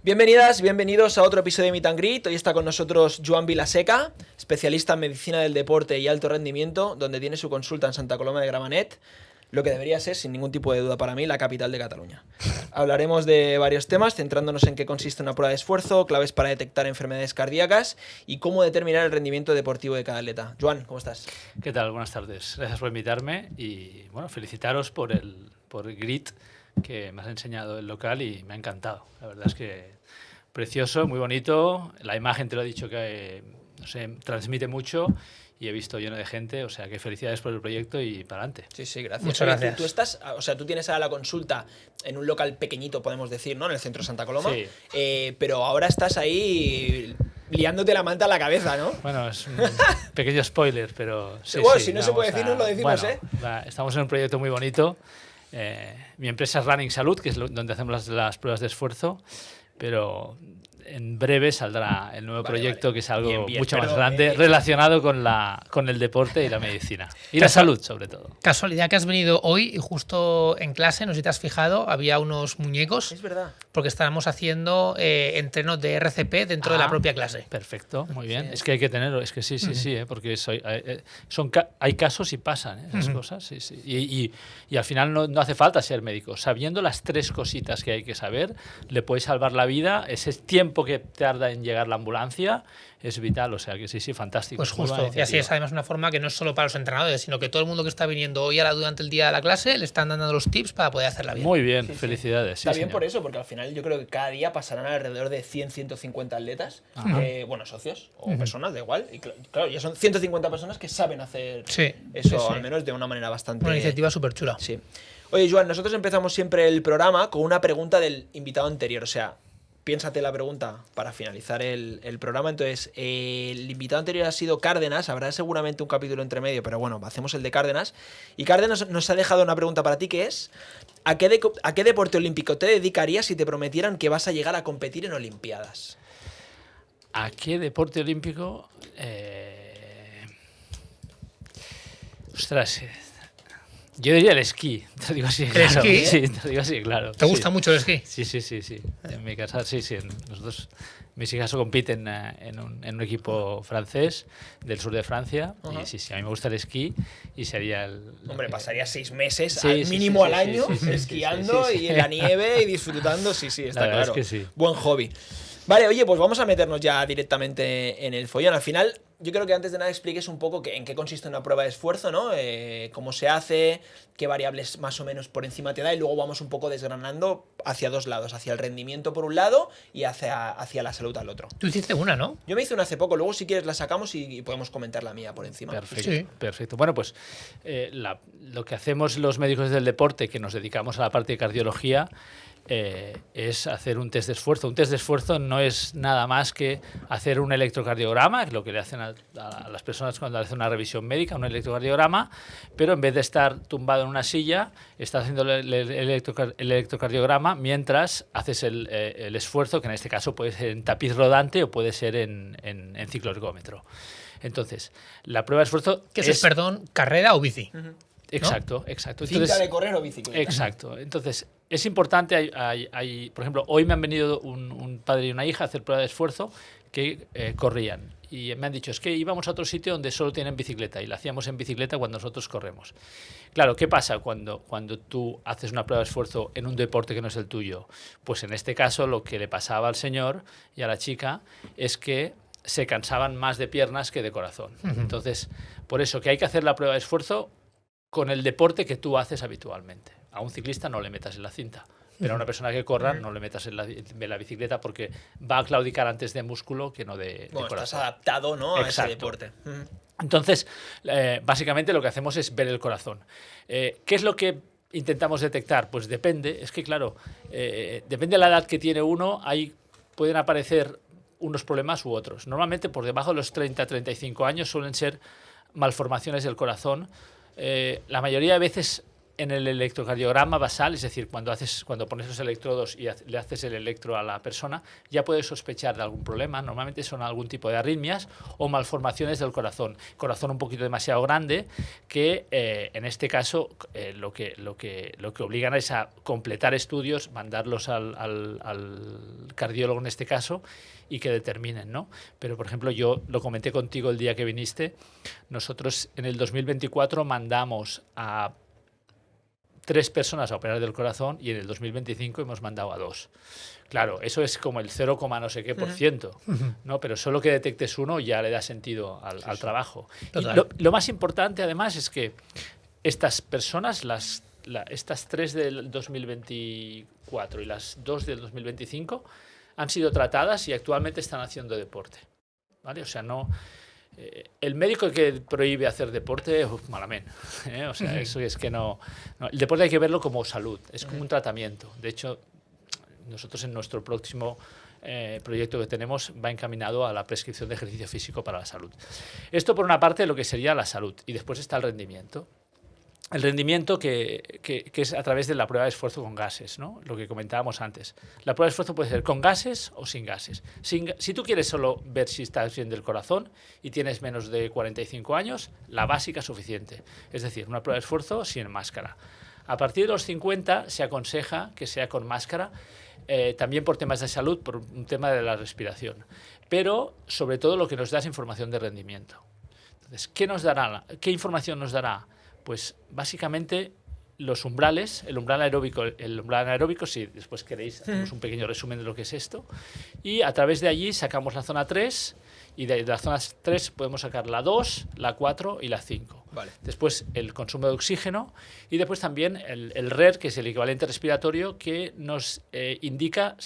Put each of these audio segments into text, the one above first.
Bienvenidas, bienvenidos a otro episodio de Meet and Greet. Hoy está con nosotros Joan Vilaseca, especialista en medicina del deporte y alto rendimiento, donde tiene su consulta en Santa Coloma de Gramenet, lo que debería ser, sin ningún tipo de duda para mí, la capital de Cataluña. Hablaremos de varios temas, centrándonos en qué consiste una prueba de esfuerzo, claves para detectar enfermedades cardíacas y cómo determinar el rendimiento deportivo de cada atleta. Joan, ¿cómo estás? ¿Qué tal? Buenas tardes. Gracias por invitarme y bueno, felicitaros por el Grit, que me has enseñado el local y me ha encantado. La verdad es que precioso, muy bonito. La imagen, te lo he dicho, que no sé, transmite mucho y he visto lleno de gente. O sea, que felicidades por el proyecto y para adelante. Sí, sí, gracias. Muchas gracias. Tú estás, o sea, tú tienes ahora la consulta en un local pequeñito, podemos decir, ¿no? En el centro de Santa Coloma. Sí. Pero ahora estás ahí liándote la manta a la cabeza, ¿no? Bueno, es un pequeño spoiler, pero sí, bueno, sí, si no se puede decir, no lo decimos, bueno, estamos en un proyecto muy bonito. Mi empresa es Running Salud, que es donde hacemos las pruebas de esfuerzo, pero en breve saldrá el nuevo proyecto, que es algo mucho más grande, relacionado con el deporte y la medicina. Y la salud, sobre todo. Casualidad que has venido hoy y justo en clase, no sé si te has fijado, había unos muñecos. Es verdad. Porque estábamos haciendo entrenos de RCP dentro de la propia clase. Perfecto, muy bien. Sí. Es que hay que tenerlo, es que sí, porque hay casos y pasan esas cosas. Sí, sí. Y al final no hace falta ser médico. Sabiendo las tres cositas que hay que saber, le puedes salvar la vida. Ese tiempo que tarda en llegar la ambulancia es vital, o sea que sí, fantástico. Pues justo, y así es además una forma que no es solo para los entrenadores, sino que todo el mundo que está viniendo hoy durante el día de la clase le están dando los tips para poder hacerla bien. Muy bien, Sí. felicidades. Está Sí, bien señor. por eso, porque al final yo creo que cada día pasarán alrededor de 100-150 atletas, bueno, socios o personas, da igual. Y claro, ya son 150 personas que saben hacer eso, al menos de una manera bastante... Una iniciativa súper chula. Sí. Oye, Joan, nosotros empezamos siempre el programa con una pregunta del invitado anterior, o sea... Piénsate la pregunta para finalizar el programa. Entonces, el invitado anterior ha sido Cárdenas. Habrá seguramente un capítulo entre medio, pero bueno, hacemos el de Cárdenas. Y Cárdenas nos ha dejado una pregunta para ti, que es: ¿a qué deporte olímpico te dedicarías si te prometieran que vas a llegar a competir en Olimpiadas? ¿A qué deporte olímpico? Ostras, yo diría el esquí, te digo así, claro. ¿Esquí? Sí, te digo así, claro. ¿Te gusta mucho el esquí? Sí. En mi casa, sí. Nosotros, mis hijas compiten en un equipo francés del sur de Francia. Y sí, a mí me gusta el esquí y sería el... Hombre, pasarías 6 meses Sí, mínimo al sí, año sí, esquiando y en la nieve y disfrutando. Sí, está La verdad claro. es que sí. Buen hobby. Vale, oye, pues vamos a meternos ya directamente en el follón. Al final, yo creo que antes de nada expliques un poco en qué consiste una prueba de esfuerzo, ¿no? Cómo se hace, qué variables más o menos por encima te da, y luego vamos un poco desgranando hacia dos lados, hacia el rendimiento por un lado y hacia la salud al otro. Tú hiciste una, ¿no? Yo me hice una hace poco, luego si quieres la sacamos y podemos comentar la mía por encima. Perfecto, Sí. perfecto. Bueno, pues lo que hacemos los médicos del deporte, que nos dedicamos a la parte de cardiología, es hacer un test de esfuerzo. Un test de esfuerzo no es nada más que hacer un electrocardiograma, que es lo que le hacen a las personas cuando hacen una revisión médica, un electrocardiograma, pero en vez de estar tumbado en una silla, estás haciendo el electrocardiograma mientras haces el esfuerzo, que en este caso puede ser en tapiz rodante o puede ser en cicloergómetro. Entonces, la prueba de esfuerzo ¿Qué es, perdón, carrera o bici? Exacto. ¿Cinta Entonces, de correr o bicicleta? exacto. Entonces, es importante, por ejemplo, hoy me han venido un padre y una hija a hacer prueba de esfuerzo que corrían. Y me han dicho, es que íbamos a otro sitio donde solo tienen bicicleta y la hacíamos en bicicleta cuando nosotros corremos. Claro, ¿qué pasa cuando tú haces una prueba de esfuerzo en un deporte que no es el tuyo? Pues en este caso lo que le pasaba al señor y a la chica es que se cansaban más de piernas que de corazón. Entonces, por eso que hay que hacer la prueba de esfuerzo con el deporte que tú haces habitualmente. A un ciclista no le metas en la cinta, pero a una persona que corra no le metas en la bicicleta, porque va a claudicar antes de músculo que no de corazón. Estás adaptado, ¿no?, a ese Exacto. deporte. Entonces, básicamente lo que hacemos es ver el corazón. ¿Qué es lo que intentamos detectar? Pues depende, es que claro, depende de la edad que tiene uno, pueden aparecer unos problemas u otros. Normalmente por debajo de los 30-35 años suelen ser malformaciones del corazón. La mayoría de veces en el electrocardiograma basal, es decir, cuando pones los electrodos y le haces el electro a la persona, ya puedes sospechar de algún problema. Normalmente son algún tipo de arritmias o malformaciones del corazón. Corazón un poquito demasiado grande, que en este caso lo que obligan es a completar estudios, mandarlos al cardiólogo en este caso, y que determinen, ¿no? Pero, por ejemplo, yo lo comenté contigo el día que viniste, nosotros en el 2024 mandamos a 3 personas a operar del corazón y en el 2025 hemos mandado a 2. Claro, eso es como el 0, no sé qué % ¿no? Pero solo que detectes uno ya le da sentido al trabajo. Y lo más importante, además, es que estas personas, estas 3 del 2024 y las 2 del 2025, han sido tratadas y actualmente están haciendo deporte, ¿vale? O sea, no... el médico que prohíbe hacer deporte, malamente, o sea, eso es que no... El deporte hay que verlo como salud, es como un tratamiento. De hecho, nosotros en nuestro próximo proyecto que tenemos va encaminado a la prescripción de ejercicio físico para la salud. Esto por una parte lo que sería la salud, y después está el rendimiento. El rendimiento que es a través de la prueba de esfuerzo con gases, ¿no? Lo que comentábamos antes. La prueba de esfuerzo puede ser con gases o sin gases. Si tú quieres solo ver si estás bien del corazón y tienes menos de 45 años, la básica es suficiente. Es decir, una prueba de esfuerzo sin máscara. A partir de los 50 se aconseja que sea con máscara, también por temas de salud, por un tema de la respiración. Pero, sobre todo, lo que nos da es información de rendimiento. Entonces, ¿qué información nos dará? Pues básicamente los umbrales, el umbral aeróbico, si después queréis, hacemos un pequeño resumen de lo que es esto, y a través de allí sacamos la zona 3, y de la zona 3 podemos sacar la 2, la 4 y la 5. Vale. Después el consumo de oxígeno, y después también el RER, que es el equivalente respiratorio, que nos indica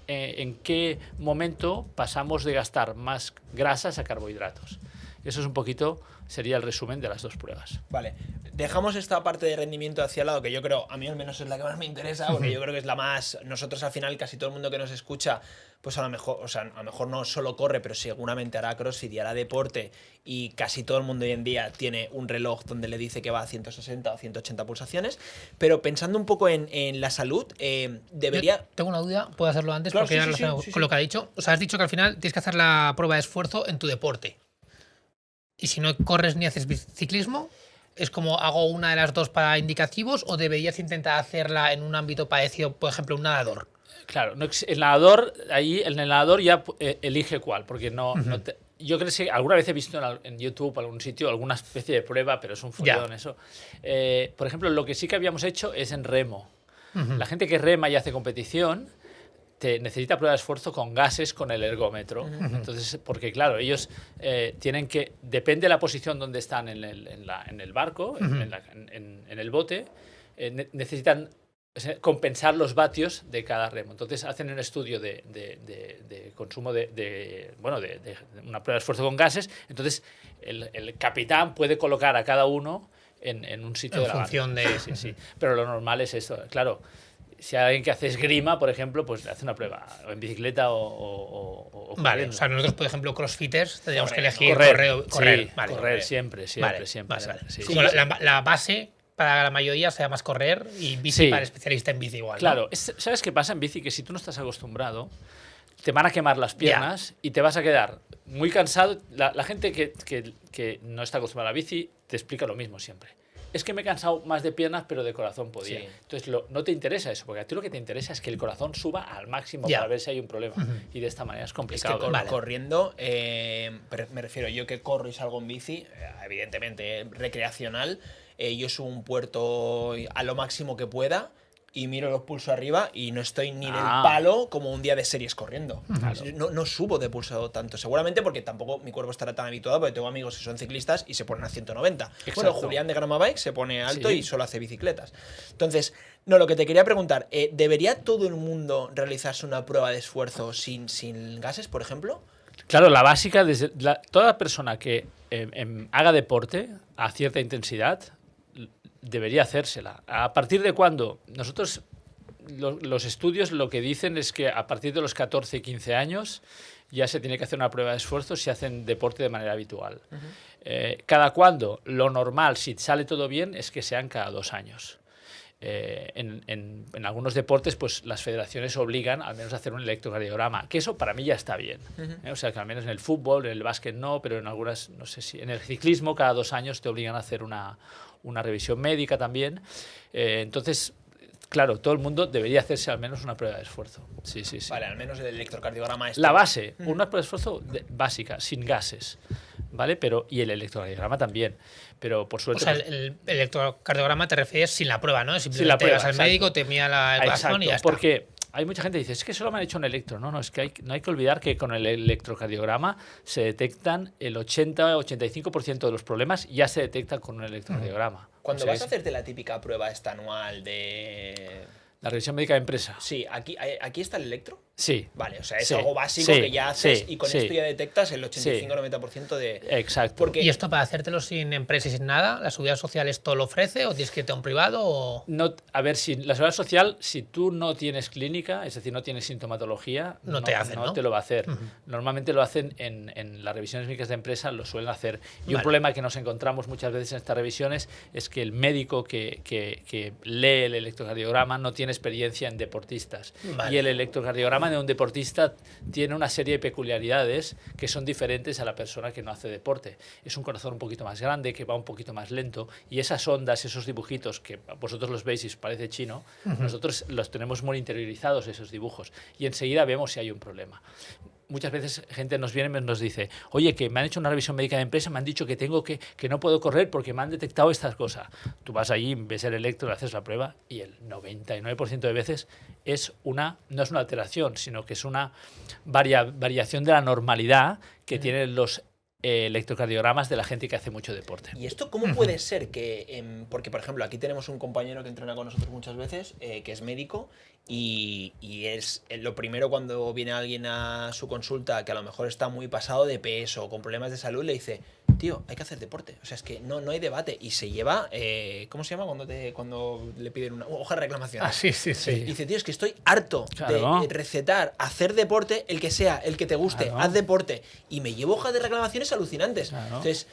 en qué momento pasamos de gastar más grasas a carbohidratos. Eso es un poquito, sería el resumen de las 2 pruebas. Vale, dejamos esta parte de rendimiento hacia el lado, que yo creo, a mí al menos es la que más me interesa, porque yo creo que es la más... Nosotros al final, casi todo el mundo que nos escucha, pues a lo mejor no solo corre, pero seguramente hará CrossFit y hará deporte, y casi todo el mundo hoy en día tiene un reloj donde le dice que va a 160 o 180 pulsaciones, pero pensando un poco en la salud, debería... Yo tengo una duda, ¿puedo hacerlo antes? Claro, porque ya relacionado con lo que ha dicho. O sea, has dicho que al final tienes que hacer la prueba de esfuerzo en tu deporte. Y si no corres ni haces ciclismo, ¿es como hago una de las 2 para indicativos o deberías intentar hacerla en un ámbito parecido, por ejemplo, un nadador? Claro, el nadador ya elige cuál, porque yo creo que alguna vez he visto en YouTube, algún sitio, alguna especie de prueba, pero es un follón eso. Por ejemplo, lo que sí que habíamos hecho es en remo. La gente que rema y hace competición necesita prueba de esfuerzo con gases, con el ergómetro. Entonces, porque claro, ellos tienen que, depende de la posición donde están en el barco, en el bote, necesitan compensar los vatios de cada remo. Entonces hacen un estudio de consumo de una prueba de esfuerzo con gases. Entonces el capitán puede colocar a cada uno en un sitio de la función barca. Sí. Pero lo normal es esto, claro. Si hay alguien que hace esgrima, por ejemplo, pues hace una prueba o en bicicleta o vale, o sea, nosotros, por ejemplo, crossfitters, tendríamos que elegir correr. Correr. Vale, correr siempre. Vale. Sí, como la base para la mayoría sea más correr y bici para el especialista en bici igual. Claro, ¿sabes qué pasa en bici? Que si tú no estás acostumbrado, te van a quemar las piernas y te vas a quedar muy cansado. La gente que no está acostumbrada a la bici te explica lo mismo siempre. Es que me he cansado más de piernas, pero de corazón podía. Sí. Entonces, no te interesa eso, porque a ti lo que te interesa es que el corazón suba al máximo para ver si hay un problema. Y de esta manera es complicado. Es que corriendo, me refiero yo que corro y salgo en bici, evidentemente recreacional, yo subo un puerto a lo máximo que pueda y miro los pulsos arriba y no estoy ni del palo como un día de series corriendo. Claro. No subo de pulso tanto, seguramente porque tampoco mi cuerpo estará tan habituado, porque tengo amigos que son ciclistas y se ponen a 190. Exacto. Bueno, Julián de Grama Bike se pone alto y solo hace bicicletas. Entonces, lo que te quería preguntar, ¿debería todo el mundo realizarse una prueba de esfuerzo sin gases, por ejemplo? Claro, la básica, toda persona que haga deporte a cierta intensidad debería hacérsela. ¿A partir de cuándo? Nosotros, los estudios lo que dicen es que a partir de los 14 y 15 años ya se tiene que hacer una prueba de esfuerzo si hacen deporte de manera habitual. ¿Cada cuándo? Lo normal, si sale todo bien, es que sean cada 2 años. en algunos deportes, pues las federaciones obligan al menos a hacer un electrocardiograma, que eso para mí ya está bien. O sea, que al menos en el fútbol, en el básquet no, pero en algunas, no sé si, en el ciclismo cada 2 años te obligan a hacer una revisión médica también. Entonces, claro, todo el mundo debería hacerse al menos una prueba de esfuerzo. Sí, sí, sí. Vale, al menos el electrocardiograma es La base, una prueba de esfuerzo básica, sin gases, ¿vale? Y el electrocardiograma también. Pero por O suerte. sea, el electrocardiograma te refieres sin la prueba, ¿no? Simplemente la prueba, vas al exacto. médico, te mira el corazón y ya está. Porque hay mucha gente que dice, es que solo me han hecho un electro. No, es que no hay que olvidar que con el electrocardiograma se detectan el 80-85% de los problemas, ya se detectan con un electrocardiograma. Cuando O sea, vas a hacerte la típica prueba esta anual de... la revisión médica de empresa. Sí, aquí está el electro. Sí. Vale, o sea, es Sí, algo básico sí, que ya haces sí, y con sí. esto ya detectas el 85-90% de... Exacto. Porque ¿Y esto para hacértelo sin empresa y sin nada? ¿La seguridad social esto lo ofrece o tienes que irte a un privado? O... No, a ver, si la seguridad social, si tú no tienes clínica, es decir, no tienes sintomatología, No te hacen, ¿no? te lo va a hacer. Normalmente lo hacen en las revisiones médicas de empresa, lo suelen hacer. Y un Vale. problema que nos encontramos muchas veces en estas revisiones es que el médico que lee el electrocardiograma no tiene experiencia en deportistas. Vale. Y el electrocardiograma de un deportista tiene una serie de peculiaridades que son diferentes a la persona que no hace deporte. Es un corazón un poquito más grande, que va un poquito más lento, y esas ondas, esos dibujitos que vosotros los veis y os parece chino, nosotros los tenemos muy interiorizados, esos dibujos, y enseguida vemos si hay un problema. Muchas veces gente nos viene y nos dice, oye, que me han hecho una revisión médica de empresa, me han dicho que tengo que no puedo correr porque me han detectado estas cosas. Tú vas allí, ves el electro, haces la prueba y el 99% de veces no es una alteración, sino que es una variación de la normalidad que tienen los electrocardiogramas de la gente que hace mucho deporte. ¿Y esto cómo puede ser que...? Porque, por ejemplo, aquí tenemos un compañero que entrena con nosotros muchas veces, que es médico, y es lo primero cuando viene alguien a su consulta que a lo mejor está muy pasado de peso o con problemas de salud, le dice, tío, hay que hacer deporte. O sea, es que no hay debate. Y se lleva... ¿cómo se llama cuando le piden una hoja de reclamación? Ah, sí. Y dice, tío, es que estoy harto Claro. de recetar, hacer deporte, el que sea, el que te guste, Claro. haz deporte. Y me llevo hojas de reclamaciones alucinantes. Claro. Entonces,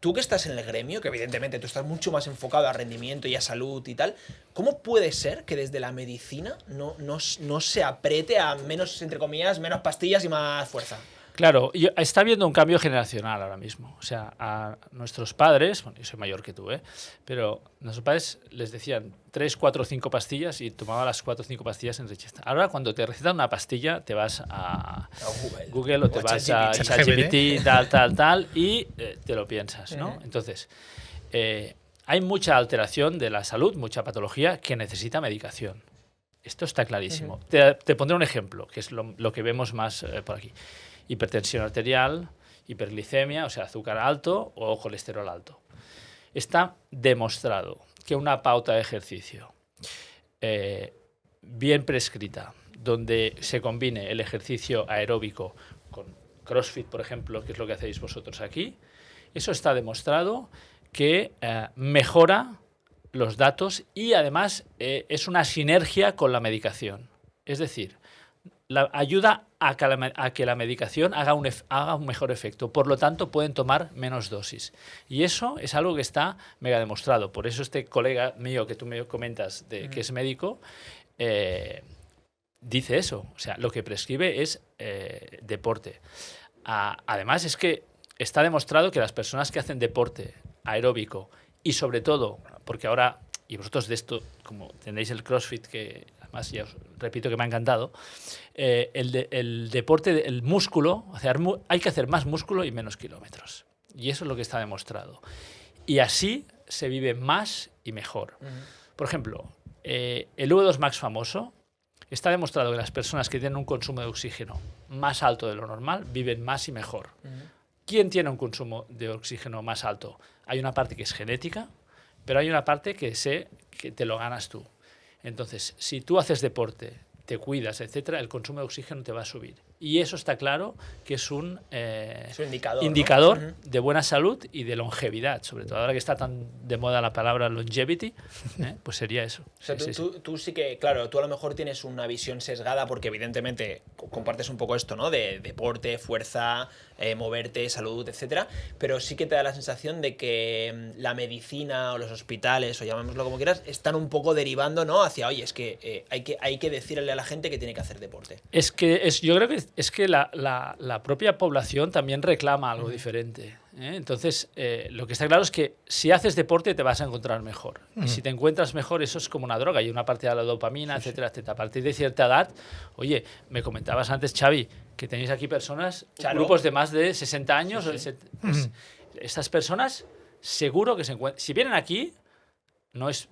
tú que estás en el gremio, que evidentemente tú estás mucho más enfocado a rendimiento y a salud y tal, ¿cómo puede ser que desde la medicina no se apriete a menos, entre comillas, menos pastillas y más fuerza? Claro, está habiendo un cambio generacional ahora mismo. O sea, a nuestros padres, bueno, yo soy mayor que tú, pero nuestros padres les decían 3, 4, 5 pastillas y tomaba las 4 o 5 pastillas en receta. Ahora, cuando te recetan una pastilla, te vas a Google o te vas a ChatGPT, tal, y te lo piensas, ¿no? Entonces, hay mucha alteración de la salud, mucha patología que necesita medicación. Esto está clarísimo. Te pondré un ejemplo, que es lo que vemos más por aquí. Hipertensión arterial, hiperglicemia, o sea, azúcar alto o colesterol alto. Está demostrado que una pauta de ejercicio bien prescrita, donde se combine el ejercicio aeróbico con CrossFit, por ejemplo, que es lo que hacéis vosotros aquí, eso está demostrado que mejora los datos y además es una sinergia con la medicación. Es decir, ayuda a que la medicación haga un mejor efecto. Por lo tanto, pueden tomar menos dosis. Y eso es algo que está mega demostrado. Por eso este colega mío que tú me comentas, que es médico, dice eso. O sea, lo que prescribe es deporte. Además, es que está demostrado que las personas que hacen deporte aeróbico y sobre todo, porque ahora, y vosotros de esto, como tenéis el CrossFit, que además ya os repito que me ha encantado, el deporte, el músculo, hay que hacer más músculo y menos kilómetros. Y eso es lo que está demostrado. Y así se vive más y mejor. Por ejemplo, el V2 Max famoso, está demostrado que las personas que tienen un consumo de oxígeno más alto de lo normal viven más y mejor. ¿Quién tiene un consumo de oxígeno más alto? Hay una parte que es genética, pero hay una parte que te lo ganas tú. Entonces, si tú haces deporte, te cuidas, etcétera, el consumo de oxígeno te va a subir. Y eso está claro que es un indicador, ¿no? de buena salud y de longevidad, sobre todo ahora que está tan de moda la palabra longevity, pues sería eso. O sea, tú sí que, claro, tú a lo mejor tienes una visión sesgada porque evidentemente compartes un poco esto, ¿no? De deporte, fuerza, moverte, salud, etcétera, pero sí que te da la sensación de que la medicina o los hospitales, o llamémoslo como quieras, están un poco derivando, ¿no? Hacia, oye, es que hay que decirle a la gente que tiene que hacer deporte. Yo creo que es que la propia población también reclama algo diferente. Entonces, lo que está claro es que si haces deporte te vas a encontrar mejor. Y si te encuentras mejor, eso es como una droga. Hay una parte de la dopamina, etcétera, etcétera. A partir de cierta edad, oye, me comentabas antes, Xavi, que tenéis aquí personas, grupos de más de 60 años. Pues, estas personas seguro que se encuentran. Si vienen aquí, no es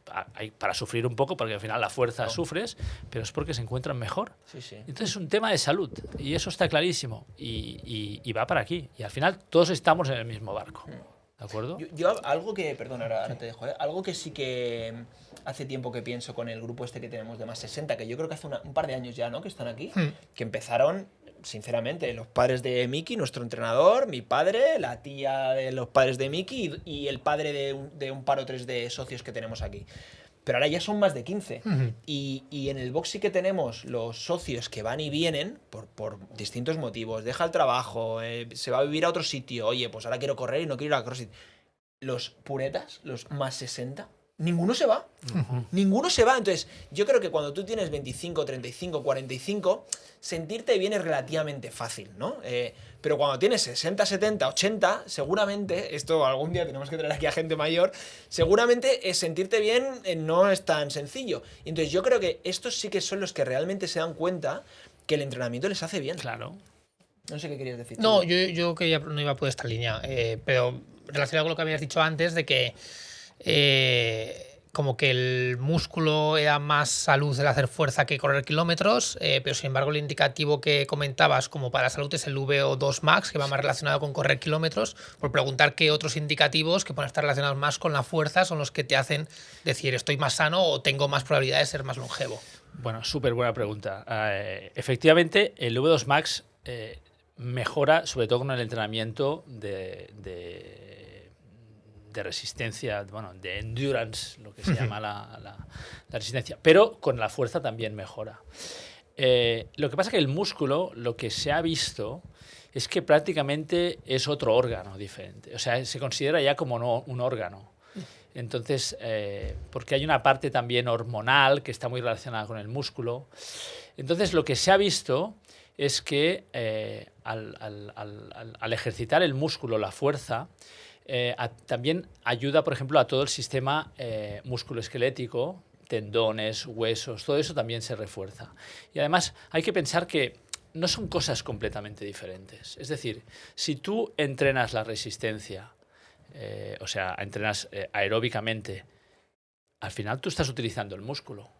para sufrir un poco, porque al final la fuerza sufres, pero es porque se encuentran mejor. Entonces es un tema de salud y eso está clarísimo y va para aquí. Y al final todos estamos en el mismo barco. ¿De acuerdo? Yo algo que, perdón, ahora te dejo, algo que sí que hace tiempo que pienso con el grupo este que tenemos de más 60, que yo creo que hace un par de años ya, ¿no? Que están aquí, que empezaron, sinceramente, los padres de Miki, nuestro entrenador, mi padre, la tía de los padres de Miki y el padre de un par o tres de socios que tenemos aquí. Pero ahora ya son más de 15. Y en el box sí que tenemos los socios que van y vienen por distintos motivos. Deja el trabajo, se va a vivir a otro sitio. Oye, pues ahora quiero correr y no quiero ir a CrossFit. Los puretas, los más 60, ninguno se va. Ninguno se va. Entonces, yo creo que cuando tú tienes 25, 35, 45, sentirte bien es relativamente fácil, ¿no? Pero cuando tienes 60, 70, 80, seguramente, esto algún día tenemos que traer aquí a gente mayor, seguramente sentirte bien no es tan sencillo. Entonces, yo creo que estos sí que son los que realmente se dan cuenta que el entrenamiento les hace bien. Claro. No sé qué querías decir. No, yo que ya no iba por esta línea, pero relacionado con lo que habías dicho antes de que como que el músculo era más salud el hacer fuerza que correr kilómetros, pero sin embargo el indicativo que comentabas como para la salud es el VO2 max, que va más relacionado con correr kilómetros, por preguntar qué otros indicativos que pueden estar relacionados más con la fuerza son los que te hacen decir estoy más sano o tengo más probabilidad de ser más longevo. Bueno, súper buena pregunta. Efectivamente, el VO2 max mejora sobre todo con el entrenamiento de resistencia, bueno, de endurance, lo que se llama la resistencia, pero con la fuerza también mejora. Lo que pasa es que el músculo, lo que se ha visto es que prácticamente es otro órgano diferente, o sea, se considera ya como un órgano. Entonces, porque hay una parte también hormonal que está muy relacionada con el músculo. Entonces, lo que se ha visto es que al ejercitar el músculo, la fuerza, también ayuda, por ejemplo, a todo el sistema musculoesquelético, tendones, huesos, todo eso también se refuerza. Y además hay que pensar que no son cosas completamente diferentes. Es decir, si tú entrenas la resistencia, o sea, entrenas aeróbicamente, al final tú estás utilizando el músculo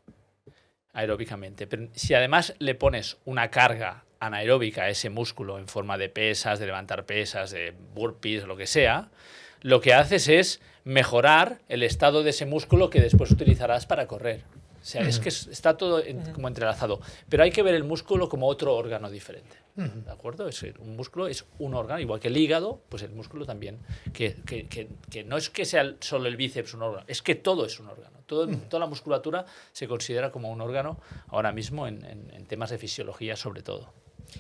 aeróbicamente. Pero si además le pones una carga anaeróbica a ese músculo en forma de pesas, de levantar pesas, de burpees, lo que sea, lo que haces es mejorar el estado de ese músculo que después utilizarás para correr. O sea, es que está todo como entrelazado. Pero hay que ver el músculo como otro órgano diferente. ¿De acuerdo? Un músculo es un órgano, igual que el hígado, pues el músculo también. Que no es que sea solo el bíceps un órgano, es que todo es un órgano. Toda la musculatura se considera como un órgano ahora mismo en temas de fisiología sobre todo.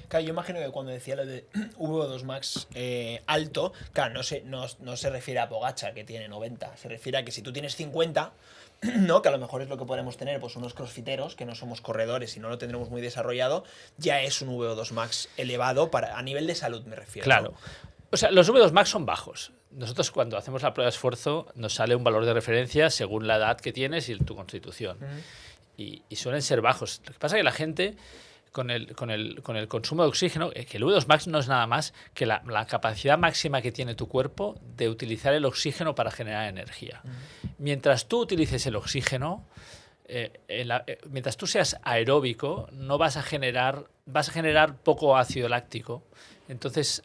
Claro, yo imagino que cuando decía lo de VO2 max alto, claro, no se refiere a Pogačar, que tiene 90, se refiere a que si tú tienes 50, ¿no? Que a lo mejor es lo que podemos tener, pues unos crossfiteros, que no somos corredores y no lo tendremos muy desarrollado, ya es un VO2 max elevado a nivel de salud, me refiero. Claro. ¿No? O sea, los VO2 max son bajos. Nosotros cuando hacemos la prueba de esfuerzo nos sale un valor de referencia según la edad que tienes y tu constitución. Y suelen ser bajos. Lo que pasa es que la gente con el consumo de oxígeno, que el VO2 max no es nada más que la capacidad máxima que tiene tu cuerpo de utilizar el oxígeno para generar energía. Mientras tú utilices el oxígeno, mientras tú seas aeróbico, vas a generar poco ácido láctico. Entonces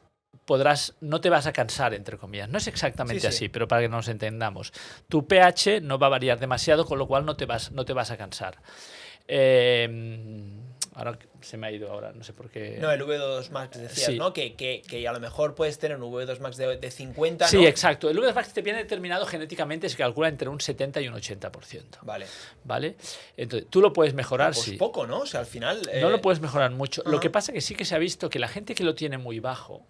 no te vas a cansar, entre comillas. No es exactamente así, pero para que nos entendamos. Tu pH no va a variar demasiado, con lo cual no te vas a cansar. Ahora se me ha ido ahora, no sé por qué. No, el V2 Max decías, Sí. ¿no? Que a lo mejor puedes tener un V2 Max de 50, ¿no? Sí, exacto. El V2 Max te viene determinado genéticamente, se calcula entre un 70 y un 80%. Vale. ¿Vale? Entonces, tú lo puedes mejorar, Pues sí. poco, ¿no? O sea, al final... No lo puedes mejorar mucho. Lo Ajá. que pasa es que sí que se ha visto que la gente que lo tiene muy bajo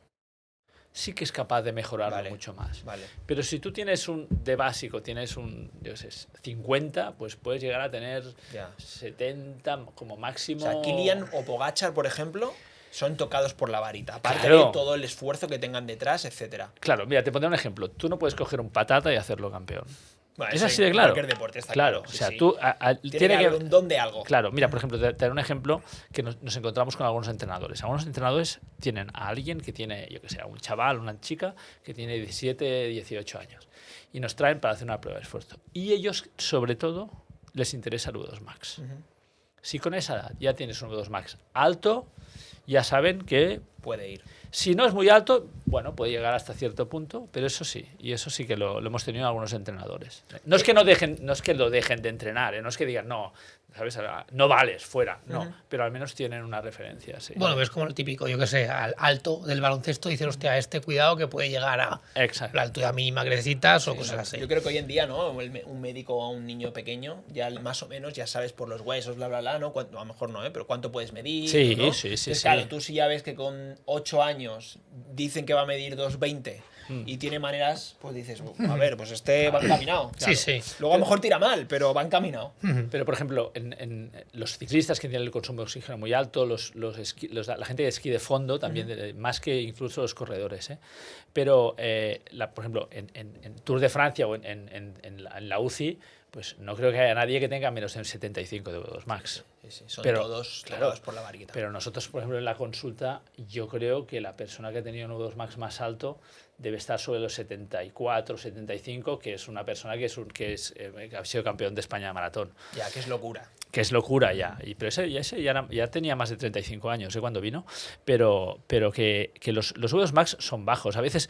sí que es capaz de mejorarlo Vale. mucho más. Vale. Pero si tú tienes de básico, tienes un, yo sé, 50, pues puedes llegar a tener Ya. 70 como máximo. O sea, Kilian o Pogacar, por ejemplo, son tocados por la varita. Aparte Claro. de todo el esfuerzo que tengan detrás, etcétera. Claro, mira, te pondré un ejemplo. Tú no puedes coger un patata y hacerlo campeón. Bueno, Es eso así de en claro. cualquier deporte está Claro, claro. o Sí, sea, sí. tú Tiene que haber un don de algo. Claro, mira, por ejemplo, te daré un ejemplo que nos encontramos con algunos entrenadores. Algunos entrenadores tienen a alguien que tiene, yo que sé, un chaval, una chica que tiene 17, 18 años y nos traen para hacer una prueba de esfuerzo. Y ellos, sobre todo, les interesa el V2 Max. Ujú. Si con esa edad ya tienes un V2 Max alto, ya saben que Puede ir. si no es muy alto, bueno, puede llegar hasta cierto punto, pero eso sí, y eso sí que lo hemos tenido en algunos entrenadores. No es que no es que lo dejen de entrenar, no es que digan, no, ¿sabes? No vales, fuera, no, Ujú. pero al menos tienen una referencia, sí. Bueno, ves como lo típico, yo que sé, al alto del baloncesto dices, hostia, cuidado que puede llegar a Exacto. la altura mínima que necesitas o Sí, cosas no. así. Yo creo que hoy en día, ¿no? Un médico a un niño pequeño, ya más o menos ya sabes por los huesos, bla, bla, bla, ¿no? A lo mejor no, ¿eh? Pero cuánto puedes medir. Sí, ¿no? sí, sí, Entonces, sí. claro, tú si ya ves que con 8 años dicen que va a medir 2,20 y tiene maneras, pues dices, a ver, pues va encaminado. Sí, sí. Luego a lo mejor tira mal, pero va encaminado. Pero, por ejemplo, en los ciclistas que tienen el consumo de oxígeno muy alto, la gente de esquí de fondo también, más que incluso los corredores. Pero, por ejemplo, en Tour de Francia o en la UCI, pues no creo que haya nadie que tenga menos de 75 de V2 Max. Sí, sí, son Pero, todos claro, tocados por la varita. Pero nosotros, por ejemplo, en la consulta, yo creo que la persona que ha tenido un V2 Max más alto debe estar sobre los 74, 75, que es una persona que ha sido campeón de España de maratón. Ya, que es locura. Que es locura ya. Pero ese ya tenía más de 35 años, cuando vino. Pero que los V2 Max son bajos. A veces,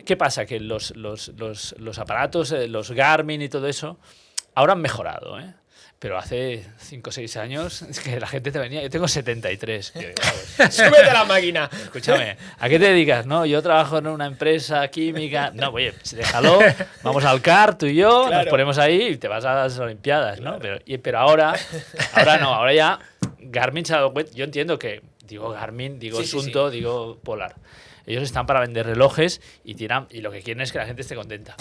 ¿qué pasa? Que los aparatos, los Garmin y todo eso, ahora han mejorado, ¿eh? Pero hace 5 o 6 años es que la gente te venía. Yo tengo 73. ¡Súbete a la máquina! Escúchame, ¿a qué te dedicas? No, yo trabajo en una empresa química. No, oye, déjalo, vamos al CAR, tú y yo, Claro. nos ponemos ahí y te vas a las Olimpiadas, ¿no? Pero ahora no, ahora ya Garmin se ha dado cuenta. Yo entiendo que digo Garmin, digo Sí, sí, Sunto, digo Polar. Ellos están para vender relojes y tiran, y lo que quieren es que la gente esté contenta.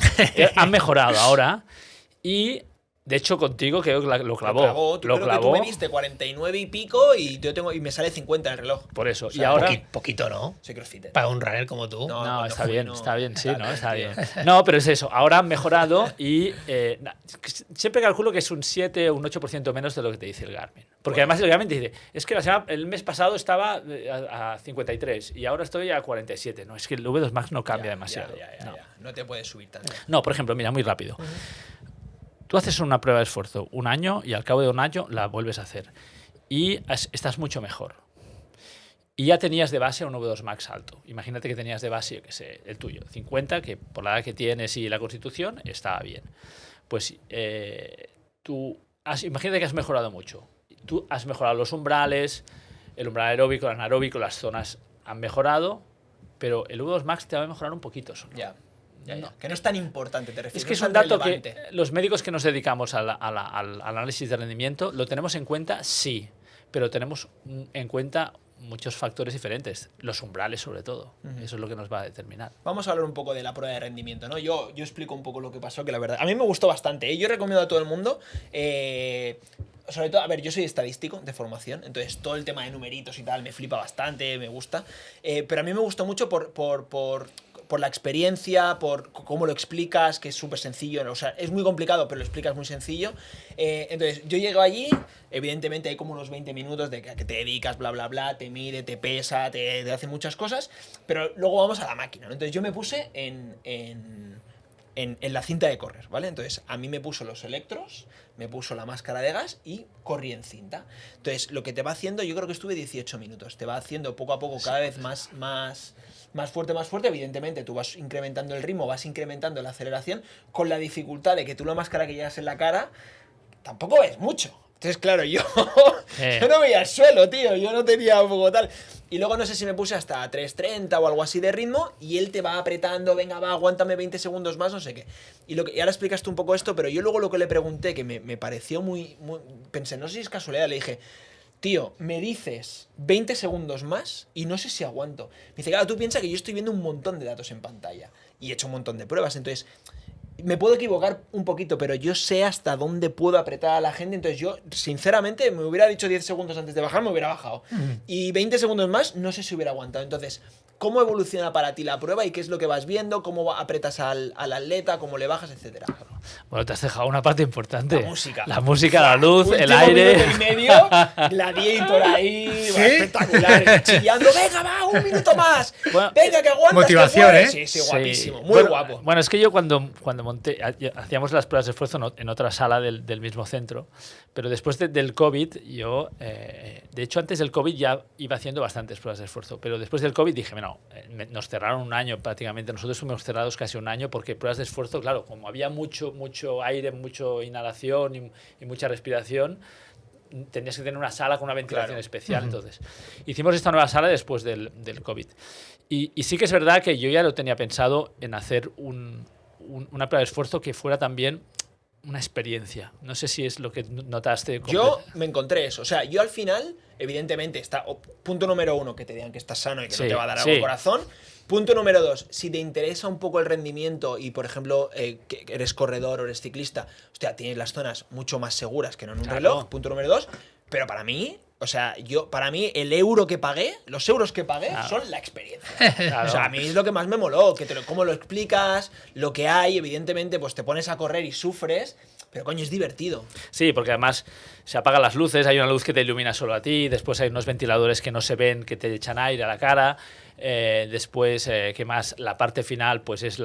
Han mejorado ahora y, de hecho, contigo creo que lo clavó. Tú creo que tú me diste 49 y pico y me sale 50 en el reloj. Por eso. O Y sea, ahora... Poquito, ¿no? Soy crossfitter. Para un runner como tú. No, No, cuando está fui, bien, no. está bien, sí, ¿no? Está Tío. bien. No, pero es eso. Ahora han mejorado y siempre calculo que es un 7 o un 8% menos de lo que te dice el Garmin. Porque además el Garmin te dice, es que el mes pasado estaba a 53 y ahora estoy a 47. No, es que el V2 Max no cambia demasiado. No. No te puedes subir tanto. No, por ejemplo, mira, muy rápido. Tú haces una prueba de esfuerzo un año y al cabo de un año la vuelves a hacer. Y estás mucho mejor. Y ya tenías de base un V2 Max alto. Imagínate que tenías de base, yo qué sé, el tuyo, 50, que por la edad que tienes y la constitución estaba bien. Pues imagínate que has mejorado mucho. Tú has mejorado los umbrales, el umbral aeróbico, el anaeróbico, las zonas han mejorado, pero el V2 Max te va a mejorar un poquito solo. Ya. No. Que no es tan importante, te refieres. Es que es un dato que los médicos que nos dedicamos al análisis de rendimiento lo tenemos en cuenta, sí, pero tenemos en cuenta muchos factores diferentes, los umbrales sobre todo. Eso es lo que nos va a determinar. Vamos a hablar un poco de la prueba de rendimiento, ¿no? Yo explico un poco lo que pasó, que la verdad, a mí me gustó bastante, ¿eh? Yo recomiendo a todo el mundo, sobre todo, a ver, yo soy estadístico de formación, entonces todo el tema de numeritos y tal me flipa bastante, me gusta, pero a mí me gustó mucho por la experiencia, por cómo lo explicas, que es súper sencillo. O sea, es muy complicado, pero lo explicas muy sencillo. Entonces, yo llego allí, evidentemente hay como unos 20 minutos de que te dedicas, bla, bla, bla, te mide, te pesa, te hace muchas cosas, pero luego vamos a la máquina, ¿no? Entonces, yo me puse en la cinta de correr, ¿vale? Entonces, a mí me puso los electros, me puso la máscara de gas y corrí en cinta. Entonces, lo que te va haciendo, yo creo que estuve 18 minutos, te va haciendo poco a poco cada vez más fuerte, evidentemente tú vas incrementando el ritmo, vas incrementando la aceleración, con la dificultad de que tú la máscara que llevas en la cara tampoco ves mucho. Entonces, claro, yo no veía el suelo, tío. Yo no tenía un poco tal. Y luego no sé si me puse hasta 3:30 o algo así de ritmo y él te va apretando, venga, va, aguántame 20 segundos más, no sé qué. Y ahora explicaste un poco esto, pero yo luego lo que le pregunté, que me pareció muy... Pensé, no sé si es casualidad, le dije... Tío, me dices 20 segundos más y no sé si aguanto. Me dice, claro, tú piensas que yo estoy viendo un montón de datos en pantalla y he hecho un montón de pruebas, entonces me puedo equivocar un poquito, pero yo sé hasta dónde puedo apretar a la gente, entonces yo, sinceramente, me hubiera dicho 10 segundos antes de bajar, me hubiera bajado. Y 20 segundos más, no sé si hubiera aguantado. Entonces, ¿cómo evoluciona para ti la prueba y qué es lo que vas viendo? ¿Cómo apretas al atleta? ¿Cómo le bajas? Etcétera. Bueno, te has dejado una parte importante. La música. La música, la luz, el Último aire. minuto y medio, Gladiator ahí, ¿Sí? espectacular, chillando, venga, va, un minuto más, Bueno, venga, que aguantas, motivación, que puedes. ¿eh? Sí, guapísimo, Sí. muy Bueno, guapo. Bueno, es que yo cuando monté, hacíamos las pruebas de esfuerzo en otra sala del mismo centro, pero después del COVID, yo, de hecho antes del COVID ya iba haciendo bastantes pruebas de esfuerzo, pero después del COVID dije, bueno, nos cerraron un año prácticamente, nosotros fuimos cerrados casi un año porque pruebas de esfuerzo, claro, como había mucho aire, mucho inhalación y mucha respiración, tenías que tener una sala con una ventilación especial. Entonces, hicimos esta nueva sala después del COVID. Y sí que es verdad que yo ya lo tenía pensado en hacer una prueba de esfuerzo que fuera también una experiencia. No sé si es lo que notaste. Yo me encontré eso, o sea, yo al final, evidentemente, punto número 1, que te digan que estás sano y que no te va a dar algo al corazón. Punto número 2, si te interesa un poco el rendimiento y, por ejemplo, que eres corredor o eres ciclista, hostia, tienes las zonas mucho más seguras que no en un reloj. Punto número 2, pero para mí, o sea, para mí el euro que pagué, los euros que pagué son la experiencia. Claro. O sea, a mí es lo que más me moló, cómo lo explicas, lo que hay, evidentemente, pues te pones a correr y sufres, pero coño, es divertido. Sí, porque además se apagan las luces, hay una luz que te ilumina solo a ti, después hay unos ventiladores que no se ven, que te echan aire a la cara. Después, ¿qué más? La parte final, pues es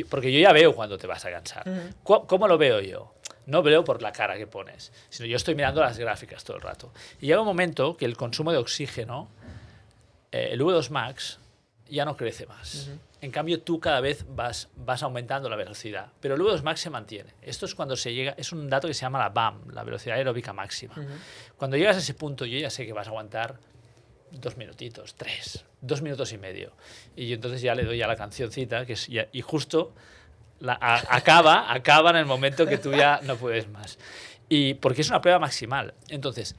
porque yo ya veo cuando te vas a cansar. ¿Cómo lo veo yo? No veo por la cara que pones, sino yo estoy mirando las gráficas todo el rato. Y llega un momento que el consumo de oxígeno, el V2 Max, ya no crece más. En cambio, tú cada vez vas aumentando la velocidad, pero el V2 Max se mantiene. Esto es cuando se llega, es un dato que se llama la VAM, la velocidad aeróbica máxima. Cuando llegas a ese punto, yo ya sé que vas a aguantar 2 minutitos, 3, 2 minutos y medio. Y yo entonces ya le doy a la cancioncita, y justo acaba en el momento que tú ya no puedes más. Y porque es una prueba maximal. Entonces,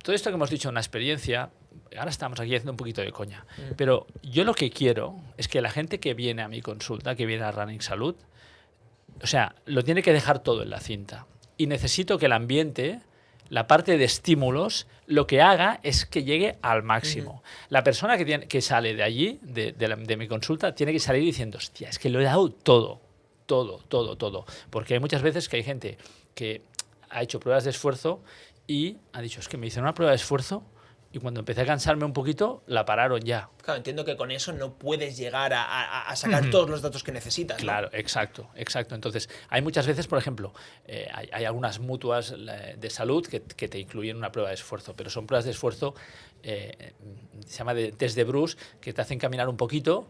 todo esto que hemos dicho, una experiencia, ahora estamos aquí haciendo un poquito de coña, pero yo lo que quiero es que la gente que viene a mi consulta, que viene a Running Salud, o sea, lo tiene que dejar todo en la cinta. Y necesito que el ambiente, la parte de estímulos, lo que haga es que llegue al máximo. La persona que sale de allí, de mi consulta, tiene que salir diciendo, hostia, es que lo he dado todo. Porque hay muchas veces que hay gente que ha hecho pruebas de esfuerzo y ha dicho, es que me hicieron una prueba de esfuerzo y cuando empecé a cansarme un poquito, la pararon ya. Claro, entiendo que con eso no puedes llegar a sacar todos los datos que necesitas, ¿no? Claro, exacto. Entonces, hay muchas veces, por ejemplo, hay algunas mutuas de salud que te incluyen una prueba de esfuerzo, pero son pruebas de esfuerzo, se llama test de Bruce, que te hacen caminar un poquito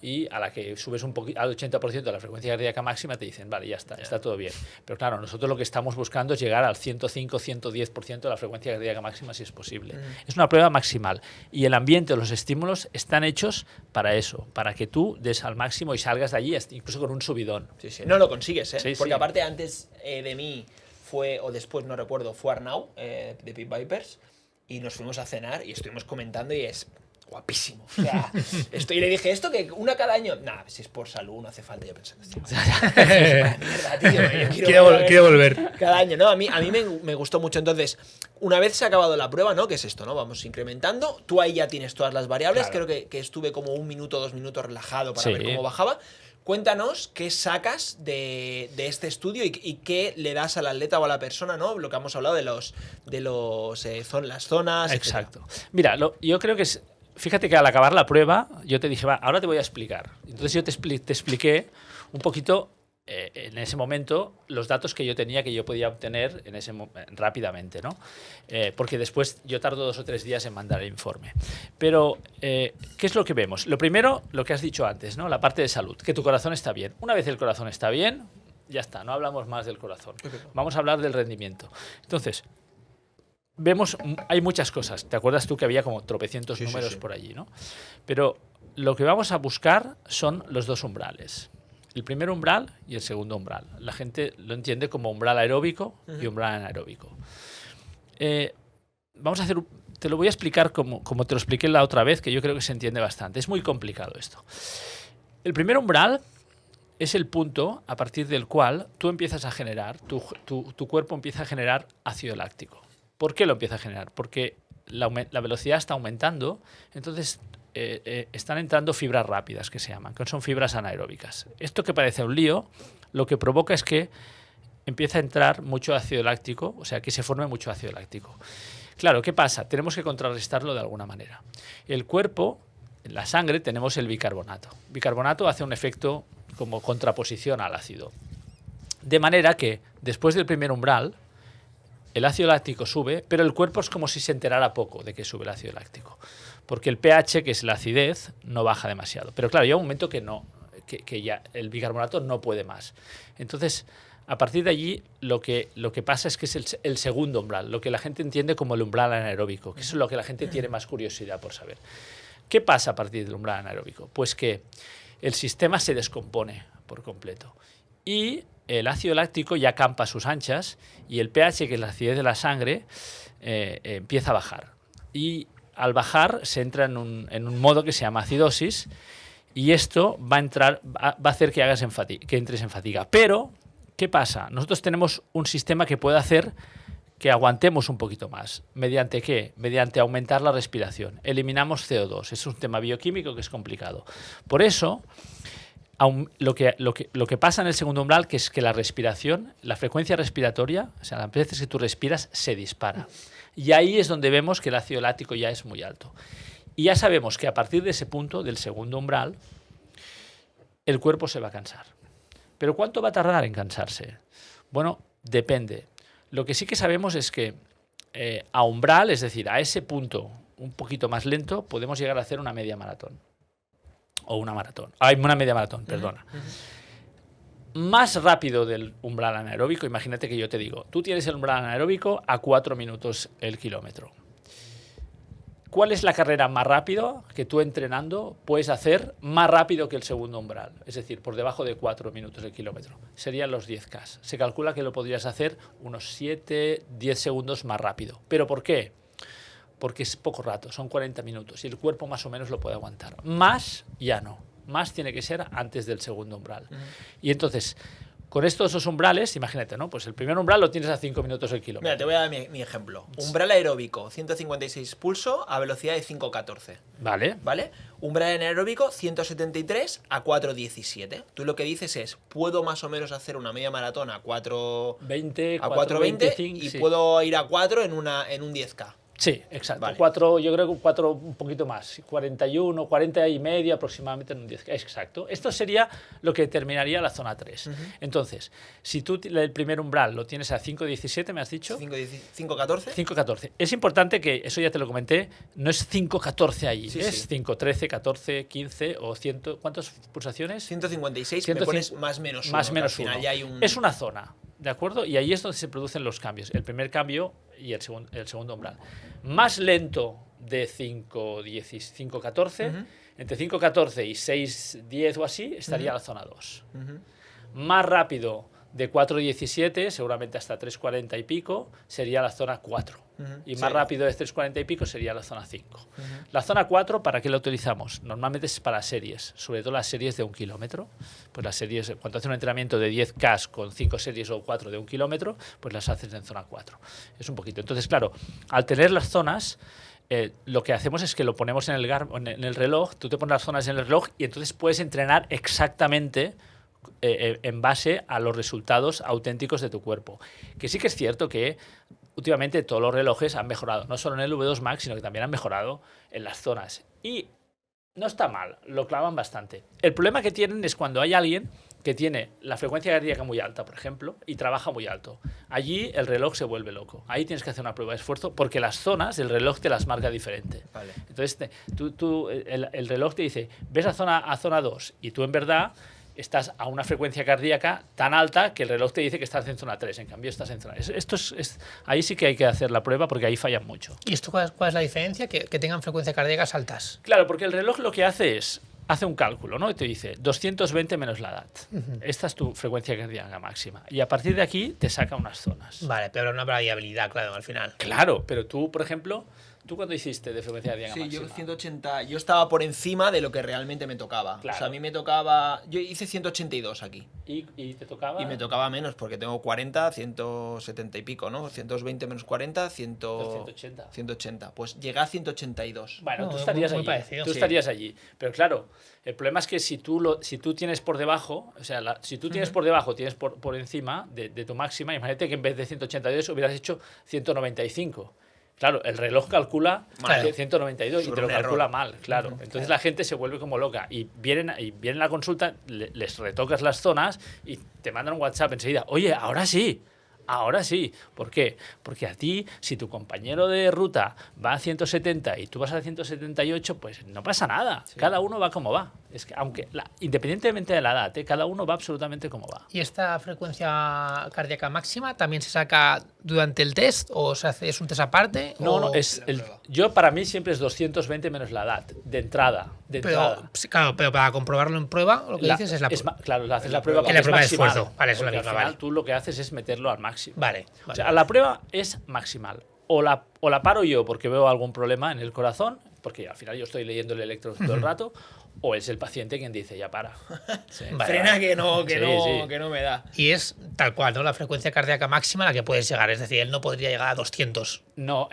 y a la que subes un poquito al 80% de la frecuencia cardíaca máxima te dicen, vale, ya está todo bien. Pero claro, nosotros lo que estamos buscando es llegar al 105, 110% de la frecuencia cardíaca máxima si es posible. Es una prueba maximal y el ambiente, los estímulos están hechos para eso, para que tú des al máximo y salgas de allí incluso con un subidón. Sí. No lo consigues, ¿eh? Sí, porque sí. aparte antes de mí o después, no recuerdo, fue Arnau, de Pit Vipers, y nos fuimos a cenar y estuvimos comentando y es guapísimo. O sea, y le dije, ¿esto que una cada año? Nah, si es por salud, no hace falta. Yo pensando, vaya mierda, tío. Yo Quiero volver. cada año, ¿no? A mí me gustó mucho. Entonces, una vez se ha acabado la prueba, ¿no? ¿Qué es esto, no? Vamos incrementando. Tú ahí ya tienes todas las variables. Claro. Creo que estuve como 1 minuto, 2 minutos relajado para Sí. ver cómo bajaba. Cuéntanos qué sacas de este estudio y qué le das al atleta o a la persona, ¿no? Lo que hemos hablado de las zonas. Exacto. Mira, yo creo que es... Fíjate que al acabar la prueba, yo te dije, va, ahora te voy a explicar. Entonces yo te expliqué un poquito, en ese momento, los datos que yo tenía, que yo podía obtener rápidamente, ¿no? Porque después yo tardo 2 o 3 días en mandar el informe. Pero, ¿qué es lo que vemos? Lo primero, lo que has dicho antes, ¿no? La parte de salud, que tu corazón está bien. Una vez el corazón está bien, Ya está, no hablamos más del corazón. Ok. Vamos a hablar del rendimiento. Entonces, vemos, hay muchas cosas. ¿Te acuerdas tú que había como tropecientos Sí, sí, números sí. por allí, ¿no? Pero lo que vamos a buscar son los dos umbrales. El primer umbral y el segundo umbral. La gente lo entiende como umbral aeróbico y umbral anaeróbico. Vamos a hacer, te lo voy a explicar como te lo expliqué la otra vez, que yo creo que se entiende bastante. Es muy complicado esto. El primer umbral es el punto a partir del cual tú empiezas a generar, tu cuerpo empieza a generar ácido láctico. ¿Por qué lo empieza a generar? Porque la velocidad está aumentando, entonces están entrando fibras rápidas, que se llaman, que son fibras anaeróbicas. Esto que parece un lío, lo que provoca es que empieza a entrar mucho ácido láctico, o sea, que se forme mucho ácido láctico. Claro, ¿qué pasa? Tenemos que contrarrestarlo de alguna manera. El cuerpo, en la sangre, tenemos el bicarbonato. Bicarbonato hace un efecto como contraposición al ácido. De manera que, después del primer umbral, el ácido láctico sube, pero el cuerpo es como si se enterara poco de que sube el ácido láctico. Porque el pH, que es la acidez, no baja demasiado. Pero claro, llega un momento que no, que ya el bicarbonato no puede más. Entonces, a partir de allí, lo que pasa es que es el segundo umbral, lo que la gente entiende como el umbral anaeróbico, que eso es lo que la gente tiene más curiosidad por saber. ¿Qué pasa a partir del umbral anaeróbico? Pues que el sistema se descompone por completo y el ácido láctico ya campa a sus anchas y el pH, que es la acidez de la sangre, empieza a bajar. Y al bajar se entra en un modo que se llama acidosis y esto va a hacer que entres en fatiga. Pero, ¿qué pasa? Nosotros tenemos un sistema que puede hacer que aguantemos un poquito más. ¿Mediante qué? Mediante aumentar la respiración. Eliminamos CO2. Es un tema bioquímico que es complicado. Por eso, lo que pasa en el segundo umbral, que es que la respiración, la frecuencia respiratoria, o sea, las veces que tú respiras, se dispara. Y ahí es donde vemos que el ácido láctico ya es muy alto. Y ya sabemos que a partir de ese punto, del segundo umbral, el cuerpo se va a cansar. ¿Pero cuánto va a tardar en cansarse? Bueno, depende. Lo que sí que sabemos es que a umbral, es decir, a ese punto un poquito más lento, podemos llegar a hacer una media maratón. O una maratón. Una media maratón, perdona. Más rápido del umbral anaeróbico, imagínate que yo te digo, tú tienes el umbral anaeróbico a 4 minutos el kilómetro. ¿Cuál es la carrera más rápida que tú entrenando puedes hacer más rápido que el segundo umbral? Es decir, por debajo de 4 minutos el kilómetro. Serían los 10K. Se calcula que lo podrías hacer unos 7, 10 segundos más rápido. ¿Pero por qué? Porque es poco rato, son 40 minutos y el cuerpo más o menos lo puede aguantar. Más ya no. Más tiene que ser antes del segundo umbral. Y entonces, con estos dos umbrales, imagínate, ¿no? Pues el primer umbral lo tienes a 5 minutos el kilómetro. Mira, te voy a dar mi ejemplo. Umbral aeróbico, 156 pulso a velocidad de 5,14. Vale. ¿Vale? Umbral anaeróbico, 173 a 4,17. Tú lo que dices es, puedo más o menos hacer una media maratón a 20, a 4,20 y sí. puedo ir a 4 en un 10K. Sí, exacto. Vale. 4, yo creo que 4 un poquito más. 41, 40 y medio aproximadamente en un 10. Exacto. Esto sería lo que determinaría la zona 3. Entonces, si tú el primer umbral lo tienes a 5,17, ¿me has dicho? 5,14. 5,14. Es importante que, eso ya te lo comenté, no es 5,14 allí. Sí, es sí. 5,13, 14, 15 o 100. ¿Cuántas pulsaciones? 156, me 105, pones más menos 1. Más menos al final 1. ya hay un... Es una zona, ¿de acuerdo? Y ahí es donde se producen los cambios. El primer cambio y el segundo umbral. Más lento de 5,14, entre 5,14 y 6,10 o así, estaría la zona 2. Más rápido de 4,17, seguramente hasta 3,40 y pico, sería la zona 4. Y más rápido de 3,40 y pico sería la zona 5. La zona 4, ¿para qué la utilizamos? Normalmente es para series, sobre todo las series de 1 kilómetro. Pues las series, cuando haces un entrenamiento de 10K con 5 series o 4 de 1 kilómetro, pues las haces en zona 4. Es un poquito. Entonces, claro, al tener las zonas, lo que hacemos es que lo ponemos en el reloj, tú te pones las zonas en el reloj y entonces puedes entrenar exactamente en base a los resultados auténticos de tu cuerpo. Que sí que es cierto que últimamente todos los relojes han mejorado, no solo en el V2 Max, sino que también han mejorado en las zonas. Y no está mal, lo clavan bastante. El problema que tienen es cuando hay alguien que tiene la frecuencia cardíaca muy alta, por ejemplo, y trabaja muy alto. Allí el reloj se vuelve loco. Ahí tienes que hacer una prueba de esfuerzo porque las zonas, el reloj te las marca diferente. Vale. Entonces el reloj te dice, ves a zona 2 y tú en verdad estás a una frecuencia cardíaca tan alta que el reloj te dice que estás en zona 3, en cambio estás en zona... Ahí sí que hay que hacer la prueba porque ahí fallan mucho. ¿Y esto cuál es la diferencia? Que tengan frecuencias cardíacas altas. Claro, porque el reloj lo que hace es, hace un cálculo, ¿no? Y te dice 220 menos la edad. Esta es tu frecuencia cardíaca máxima. Y a partir de aquí te saca unas zonas. Vale, pero no habrá variabilidad, claro, al final. Claro, pero tú, por ejemplo, ¿tú cuándo hiciste de frecuencia cardíaca Sí, máxima? yo 180, yo estaba por encima de lo que realmente me tocaba. Claro. O sea, a mí me tocaba, yo hice 182 aquí. ¿Y te tocaba? Y me tocaba menos porque tengo 40, 170 y pico, ¿no? 120 menos 40, 180. 180. Pues llegué a 182. Bueno, No, tú estarías muy allí. parecido. Tú Sí. estarías allí. Pero claro, el problema es que si tú tienes por debajo, o sea, si tú tienes por debajo, tienes por encima de tu máxima, imagínate que en vez de 182 hubieras hecho 195. Claro, el reloj calcula Claro. 192 y Sobre te lo un calcula error. mal, claro. Entonces la gente se vuelve como loca y vienen a la consulta, les retocas las zonas y te mandan un WhatsApp enseguida. Oye, ahora sí. Ahora sí. ¿Por qué? Porque a ti, si tu compañero de ruta va a 170 y tú vas a 178, pues no pasa nada. Sí. Cada uno va como va. Es que independientemente de la edad, cada uno va absolutamente como va. ¿Y esta frecuencia cardíaca máxima también se saca durante el test o es un test aparte? No, o... no, para mí siempre es 220 menos la edad, de entrada. Pero, sí, claro, pero para comprobarlo en prueba, lo que dices es la prueba. Claro, haces la prueba Que porque la es prueba de maximal, esfuerzo. Vale, eso es la porque misma, al final vale. tú lo que haces es meterlo al máximo. Vale, O vale. sea, la prueba es maximal. O la paro yo porque veo algún problema en el corazón, porque al final yo estoy leyendo el electro todo el rato, o es el paciente quien dice, ya para. Sí. Vale, Frena vale. que no, que Sí, no, sí. que no me da. Y es tal cual, ¿no? La frecuencia cardíaca máxima a la que puedes llegar. Es decir, él no podría llegar a 200. No,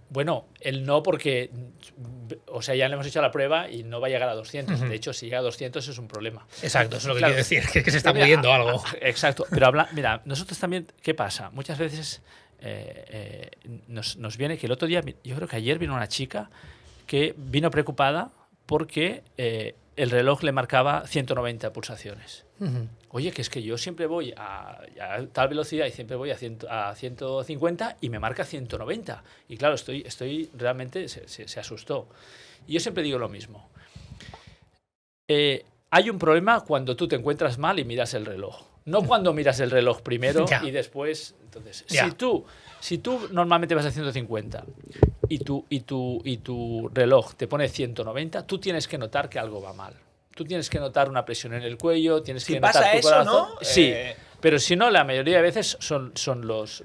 bueno, él no porque, o sea, ya le hemos hecho la prueba y no va a llegar a 200. De hecho, si llega a 200 es un problema. Exacto, eso es lo que Claro. quiero decir, que se está Mira, moviendo algo. Exacto, pero mira, nosotros también, ¿qué pasa? Muchas veces nos viene que el otro día, yo creo que ayer vino una chica que vino preocupada porque el reloj le marcaba 190 pulsaciones. Oye, que es que yo siempre voy a tal velocidad y siempre voy a 150 y me marca 190. Y claro, estoy realmente se asustó. Y yo siempre digo lo mismo. Hay un problema cuando tú te encuentras mal y miras el reloj. No cuando miras el reloj primero Ya. y después... Entonces, Ya. si tú normalmente vas a 150 y tu reloj te pone 190, tú tienes que notar que algo va mal. Tú tienes que notar una presión en el cuello, tienes Si que pasa notar tu eso, corazón. ¿no? Sí, pero si no, la mayoría de veces son los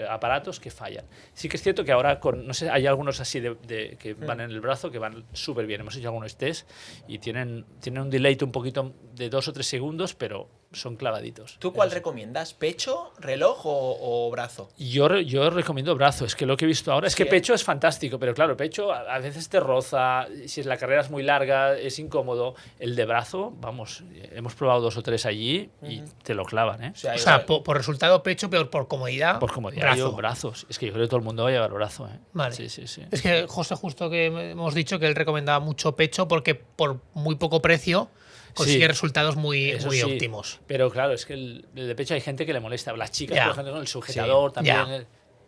aparatos que fallan. Sí que es cierto que ahora, no sé, hay algunos así que van en el brazo que van súper bien. Hemos hecho algunos test y tienen un delay un poquito de 2 o 3 segundos, pero son clavaditos. ¿Tú cuál Eso sí. recomiendas? ¿Pecho, reloj o brazo? Yo recomiendo brazo. Es que lo que he visto ahora es que Sí, pecho es fantástico, pero claro, pecho a veces te roza. Si la carrera es muy larga, es incómodo. El de brazo, vamos, hemos probado 2 o 3 allí y te lo clavan, ¿eh? O sea, O sea, igual- por resultado pecho, pero por comodidad, Por comodidad, brazo. brazos. Es que yo creo que todo el mundo va a llevar brazo, ¿eh? Vale. Sí, sí, sí. Es que José, justo que hemos dicho que él recomendaba mucho pecho porque por muy poco precio consigue Sí. resultados muy Eso muy sí, óptimos. Pero claro, es que el de pecho hay gente que le molesta. Las chicas, Ya. por ejemplo, con el sujetador Sí, también. ya.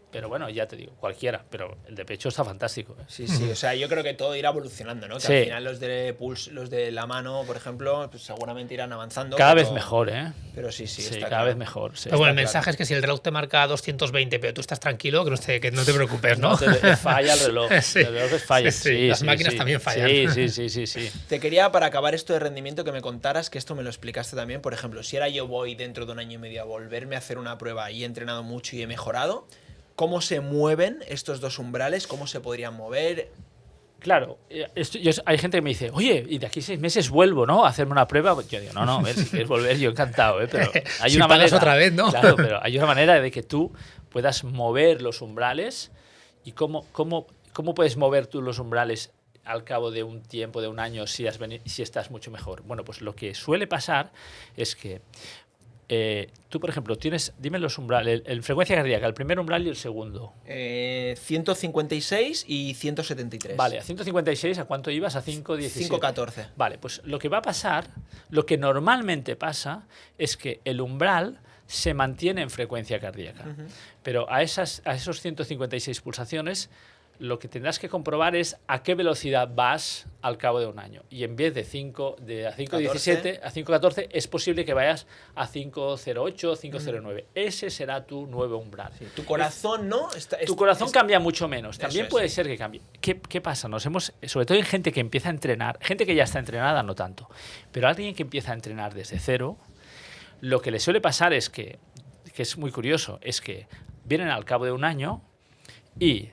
Pero bueno, ya te digo, cualquiera. Pero el de pecho está fantástico, ¿eh? Sí, sí, o sea, yo creo que todo irá evolucionando, ¿no? Que Sí. al final los de la mano, por ejemplo, pues seguramente irán avanzando. Cada pero- vez mejor, ¿eh? Pero sí, sí, Sí, está cada claro. vez mejor. Sí. Pero bueno, el claro. mensaje es que si el reloj te marca 220, pero tú estás tranquilo, que no te preocupes, ¿no? No te falla el reloj. Sí. El reloj falla. Sí, sí, las máquinas también fallan. Sí. Te quería, para acabar esto de rendimiento, que me contaras, que esto me lo explicaste también, por ejemplo, si ahora yo voy dentro de un año y medio a volverme a hacer una prueba y he entrenado mucho y he mejorado, ¿cómo se mueven estos dos umbrales? ¿Cómo se podrían mover? Claro, hay gente que me dice, oye, y de aquí 6 meses vuelvo, ¿no? A hacerme una prueba. Yo digo, no, a ver, si quieres volver, yo encantado, ¿eh? Pero hay Si una pagas manera. otra vez, ¿no? Claro, pero hay una manera de que tú puedas mover los umbrales. ¿Y cómo puedes mover tú los umbrales al cabo de un tiempo, de un año, si estás mucho mejor? Bueno, pues lo que suele pasar es que tú, por ejemplo, dime los umbrales, el frecuencia cardíaca, el primer umbral y el segundo. 156 y 173. Vale, a 156, ¿a cuánto ibas? A 517. 514. Vale, pues lo que va a pasar, lo que normalmente pasa, es que el umbral se mantiene en frecuencia cardíaca. Pero a esos 156 pulsaciones, lo que tendrás que comprobar es a qué velocidad vas al cabo de un año. Y en vez de 5.17 a 5.14 es posible que vayas a 5.08, 5.09. Ese será tu nuevo umbral. Sí, tu corazón, ¿no? Tu corazón cambia mucho menos. También es. puede ser que cambie. ¿Qué pasa? Sobre todo en gente que empieza a entrenar, gente que ya está entrenada no tanto, pero alguien que empieza a entrenar desde cero, lo que le suele pasar es que es muy curioso, es que vienen al cabo de un año y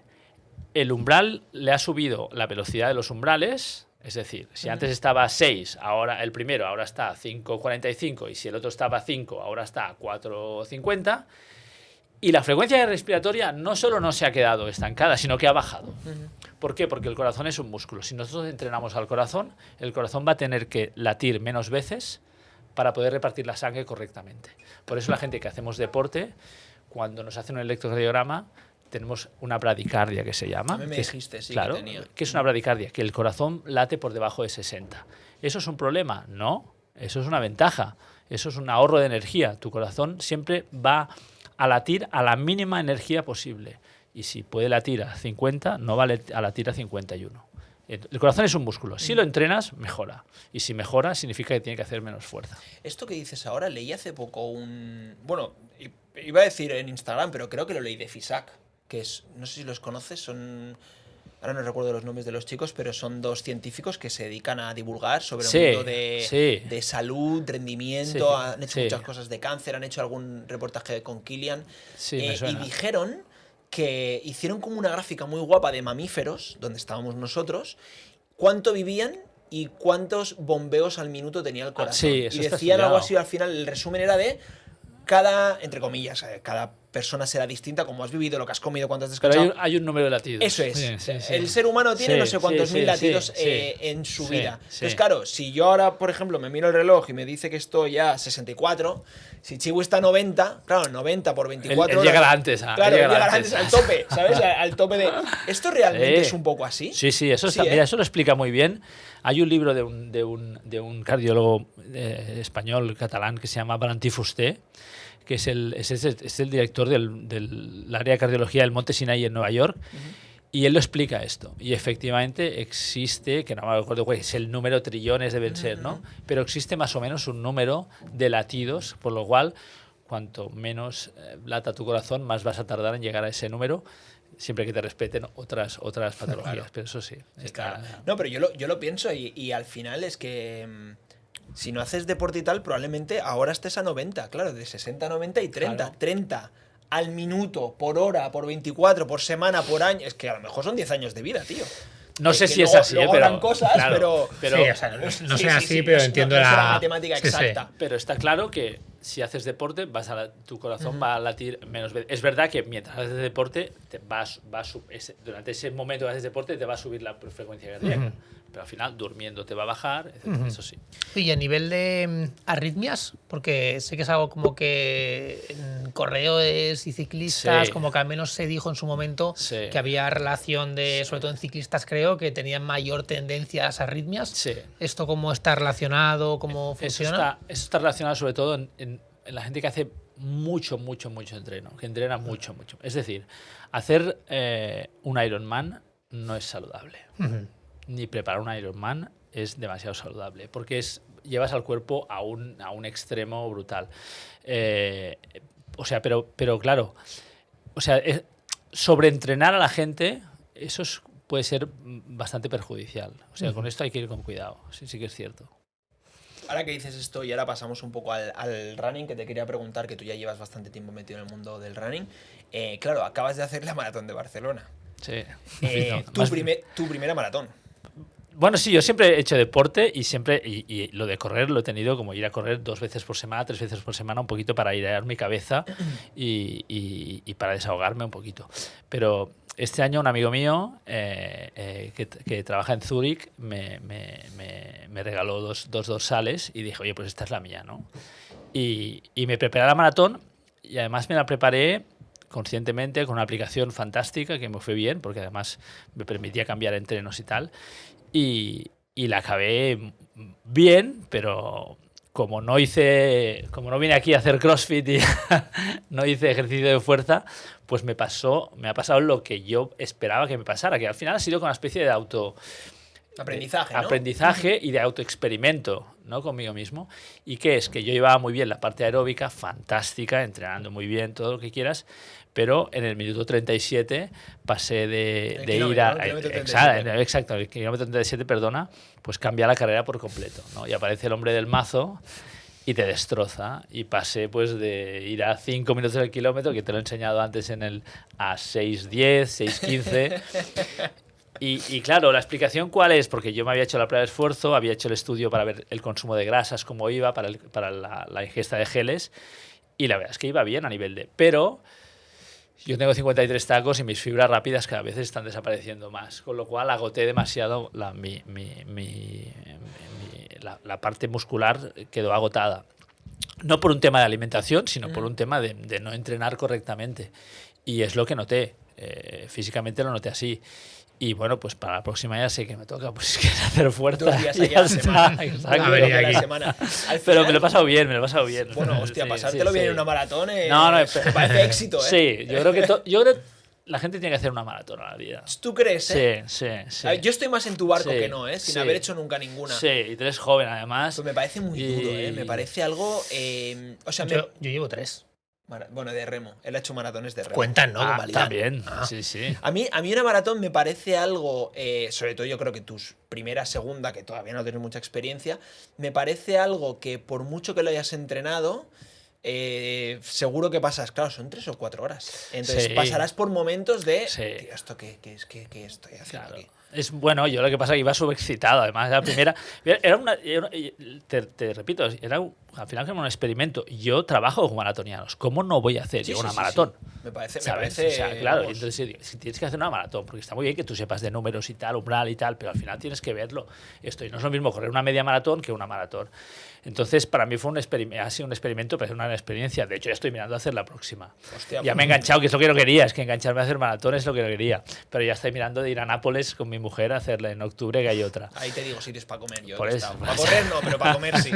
el umbral le ha subido la velocidad de los umbrales, es decir, si antes estaba a 6, ahora el primero ahora está a 5.45 y si el otro estaba a 5, ahora está a 4.50 y la frecuencia respiratoria no solo no se ha quedado estancada, sino que ha bajado. ¿Por qué? Porque el corazón es un músculo. Si nosotros entrenamos al corazón, el corazón va a tener que latir menos veces para poder repartir la sangre correctamente. Por eso la gente que hacemos deporte, cuando nos hacen un electrocardiograma, tenemos una bradicardia que se llama. A mí me dijiste, sí, claro, que tenía. ¿Qué es una bradicardia? Que el corazón late por debajo de 60. ¿Eso es un problema? No, eso es una ventaja. Eso es un ahorro de energía. Tu corazón siempre va a latir a la mínima energía posible. Y si puede latir a 50, no va a latir a 51. El corazón es un músculo. Si lo entrenas, mejora. Y si mejora, significa que tiene que hacer menos fuerza. Esto que dices ahora, leí hace poco bueno, iba a decir en Instagram, pero creo que lo leí de FISAC, que es, no sé si los conoces, son... Ahora no recuerdo los nombres de los chicos, pero son dos científicos que se dedican a divulgar sobre el mundo de salud, rendimiento, han hecho muchas cosas de cáncer, han hecho algún reportaje con Kilian. Me suena. Y dijeron que hicieron como una gráfica muy guapa de mamíferos, donde estábamos nosotros, cuánto vivían y cuántos bombeos al minuto tenía el corazón. Sí, eso y está decían algo estudiado. así, al final el resumen era de cada, entre comillas, cada persona será distinta, como has vivido, lo que has comido, cuánto has descansado. Pero hay un número de latidos. Eso es. Sí. El ser humano tiene no sé cuántos mil latidos en su vida. Entonces, claro, si yo ahora, por ejemplo, me miro el reloj y me dice que estoy ya a 64, si Chibu está a 90, claro, 90 por 24 Él llegará antes. Claro, él llegará antes al tope, ¿sabes? Al tope de... ¿Esto realmente es un poco así? Sí, eso está, mira, eso lo explica muy bien. Hay un libro de un cardiólogo español, catalán, que se llama Valentí Fuster, que es el director del área de cardiología del Monte Sinai en Nueva York, y él lo explica esto. Y efectivamente existe, que no me acuerdo cuál es el número, trillones deben ser, ¿no? Pero existe más o menos un número de latidos, por lo cual, cuanto menos lata tu corazón, más vas a tardar en llegar a ese número, siempre que te respeten otras patologías. Claro. Pero eso sí. Claro. No, pero yo lo pienso y al final es que... Si no haces deporte y tal, probablemente ahora estés a 90, claro, de 60 a 90 y 30. Claro. 30 al minuto, por hora, por 24, por semana, por año. Es que a lo mejor son 10 años de vida, tío. No sé si es así, pero cosas, claro, pero sí, o sea, no sé así, pero entiendo la matemática exacta. Sí. Pero está claro que si haces deporte, tu corazón va a latir menos veces. Es verdad que mientras haces deporte, durante ese momento que haces deporte, te va a subir la frecuencia cardíaca. Pero al final, durmiendo te va a bajar, etc. Eso sí. Y a nivel de arritmias, porque sé que es algo como que en corredores y ciclistas, como que al menos se dijo en su momento que había relación sobre todo en ciclistas creo, que tenían mayor tendencia a las arritmias. Sí. ¿Esto cómo está relacionado? ¿Cómo funciona? Eso está relacionado sobre todo en la gente que hace mucho entreno, que entrena mucho. Es decir, hacer un Ironman no es saludable. Ni preparar un Ironman es demasiado saludable, porque llevas al cuerpo a un extremo brutal. Pero claro, sobreentrenar a la gente, eso puede ser bastante perjudicial. O sea, con esto hay que ir con cuidado. Sí que es cierto. Ahora que dices esto y ahora pasamos un poco al running, que te quería preguntar, que tú ya llevas bastante tiempo metido en el mundo del running. Claro, acabas de hacer la maratón de Barcelona. Sí. Tu primera maratón. Bueno, sí, yo siempre he hecho deporte y lo de correr lo he tenido como ir a correr 2 veces por semana, 3 veces por semana, un poquito para airear mi cabeza y para desahogarme un poquito. Pero este año un amigo mío que trabaja en Zúrich me regaló dos dorsales y dije, oye, pues esta es la mía, ¿no? Y me preparé la maratón y además me la preparé conscientemente con una aplicación fantástica que me fue bien porque además me permitía cambiar entrenos y tal. Y la acabé bien, pero como no vine aquí a hacer CrossFit y no hice ejercicio de fuerza, pues me ha pasado lo que yo esperaba que me pasara, que al final ha sido con una especie de Aprendizaje, ¿no? Aprendizaje y de autoexperimento, ¿no? Conmigo mismo. ¿Y qué es? Que yo llevaba muy bien la parte aeróbica, fantástica, entrenando muy bien, todo lo que quieras, pero en el minuto 37 pasé de ir a... ¿no? El kilómetro 37. Exacto, el kilómetro 37, perdona, pues cambia la carrera por completo, ¿no? Y aparece el hombre del mazo y te destroza. Y pasé pues de ir a 5 minutos del kilómetro, que te lo he enseñado antes a 6:10, 6:15. Y claro, la explicación cuál es, porque yo me había hecho la prueba de esfuerzo, había hecho el estudio para ver el consumo de grasas, cómo iba, para la ingesta de geles, y la verdad es que iba bien a nivel de... Pero yo tengo 53 tacos y mis fibras rápidas cada vez están desapareciendo más, con lo cual agoté demasiado la parte muscular, quedó agotada. No por un tema de alimentación, sino por un tema de no entrenar correctamente. Y es lo que noté. Físicamente lo noté así. Y bueno, pues para la próxima ya sé que me toca pues que hacer fuerza. 2 días aquí a la semana. Exacto. A ver, y aquí. Pero me lo he pasado bien, me lo he pasado bien. Bueno, hostia, Sí, pasártelo sí, bien sí. en una maratón No, me parece éxito, ¿eh? Sí, yo creo que la gente tiene que hacer una maratón a la vida. ¿Tú crees, eh? Sí, sí, sí. A ver, yo estoy más en tu barco Sí, que no, ¿eh? Sin sí. haber hecho nunca ninguna. Sí, y tú eres joven además. Pues me parece muy Y- duro, ¿eh? Me parece algo... o sea, Yo llevo 3. bueno, de remo. Él ha hecho maratones de remo. Cuentan, ¿no? Ah, Convalidan. también. Ah. Sí, sí. A mí una maratón me parece algo, sobre todo yo creo que tus primera, segunda, que todavía no tienes mucha experiencia, me parece algo que por mucho que lo hayas entrenado, seguro que pasas, claro, son 3 o 4 horas. Entonces Sí. pasarás por momentos de, Sí. tío, ¿esto qué estoy haciendo Claro. aquí? Es bueno, yo lo que pasa es que iba subexcitado. Además, la primera. Te repito, al final era un experimento. Yo trabajo con maratonianos. ¿Cómo no voy a hacer Sí, yo sí, una sí, maratón? sí. Me parece, ¿Sabes? O sea, claro, vamos, entonces si tienes que hacer una maratón, porque está muy bien que tú sepas de números y tal, umbral y tal, pero al final tienes que verlo. Esto, y no es lo mismo correr una media maratón que una maratón. Entonces, para mí fue ha sido un experimento, pero es una experiencia. De hecho, ya estoy mirando a hacer la próxima. hostia, Ya me he enganchado, que es lo que no quería, es que engancharme a hacer maratón es lo que no quería. Pero ya estoy mirando de ir a Nápoles con mi mujer a hacerla en octubre, que hay otra. ahí te digo sitios para comer. Yo Por he eso. estado. Para correr no, pero para comer sí.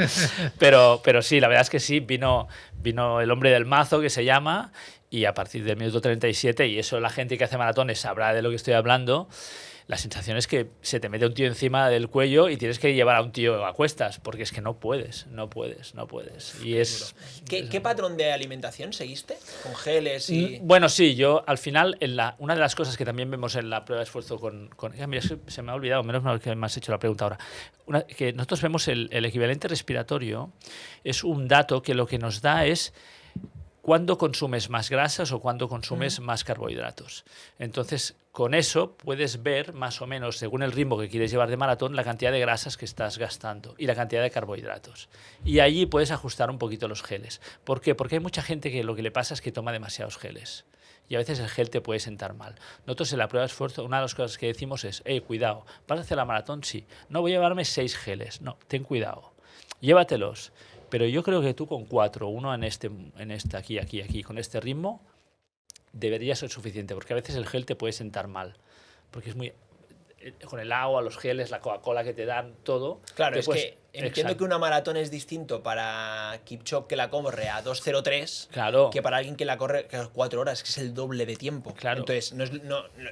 Pero sí, la verdad es que sí, vino el hombre del mazo, que se llama, y a partir del minuto 37, y eso la gente que hace maratones sabrá de lo que estoy hablando, la sensación es que se te mete un tío encima del cuello y tienes que llevar a un tío a cuestas, porque es que no puedes. Y es... ¿Qué patrón de alimentación seguiste? ¿Con geles y...? Bueno, sí, yo al final, una de las cosas que también vemos en la prueba de esfuerzo mira, se me ha olvidado, menos mal que me has hecho la pregunta ahora, que nosotros vemos el equivalente respiratorio, es un dato que lo que nos da es cuándo consumes más grasas o cuándo consumes más carbohidratos. Entonces, con eso puedes ver más o menos, según el ritmo que quieres llevar de maratón, la cantidad de grasas que estás gastando y la cantidad de carbohidratos. Y allí puedes ajustar un poquito los geles. ¿Por qué? Porque hay mucha gente que lo que le pasa es que toma demasiados geles. Y a veces el gel te puede sentar mal. Nosotros en la prueba de esfuerzo, una de las cosas que decimos es, cuidado, ¿vas a hacer la maratón? Sí. No voy a llevarme 6 geles. No, ten cuidado. Llévatelos. Pero yo creo que tú con 4, uno en este aquí, con este ritmo, debería ser suficiente, porque a veces el gel te puede sentar mal, porque es muy... Con el agua, los geles, la Coca-Cola que te dan, todo... Claro, es puedes- que entiendo Exacto. que una maratón es distinto para Kipchoge que la corre a 2:03 Claro. que para alguien que la corre a 4 horas, que es el doble de tiempo. Claro. Entonces,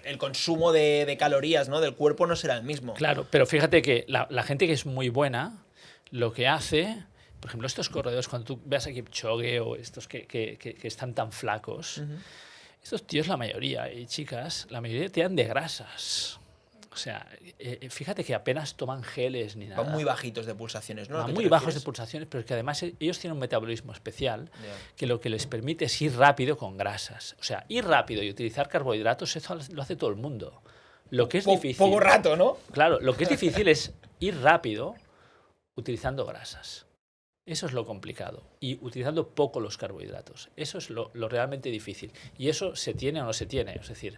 el consumo de calorías, ¿no?, del cuerpo no será el mismo. Claro, pero fíjate que la gente que es muy buena, lo que hace... Por ejemplo, estos corredores, cuando tú veas a Kipchoge o estos que están tan flacos, estos tíos, la mayoría, y chicas, la mayoría te dan de grasas. O sea, fíjate que apenas toman geles ni nada. Van muy bajitos de pulsaciones, ¿no? ¿A Van qué te muy bajos de refieres? pulsaciones, pero que además ellos tienen un metabolismo especial Ya. que lo que les permite es ir rápido con grasas. O sea, ir rápido y utilizar carbohidratos, eso lo hace todo el mundo. Lo que es difícil... Poco rato, ¿no? Claro, lo que es difícil es ir rápido utilizando grasas. Eso es lo complicado. Y utilizando poco los carbohidratos. Eso es lo realmente difícil. Y eso se tiene o no se tiene. Es decir,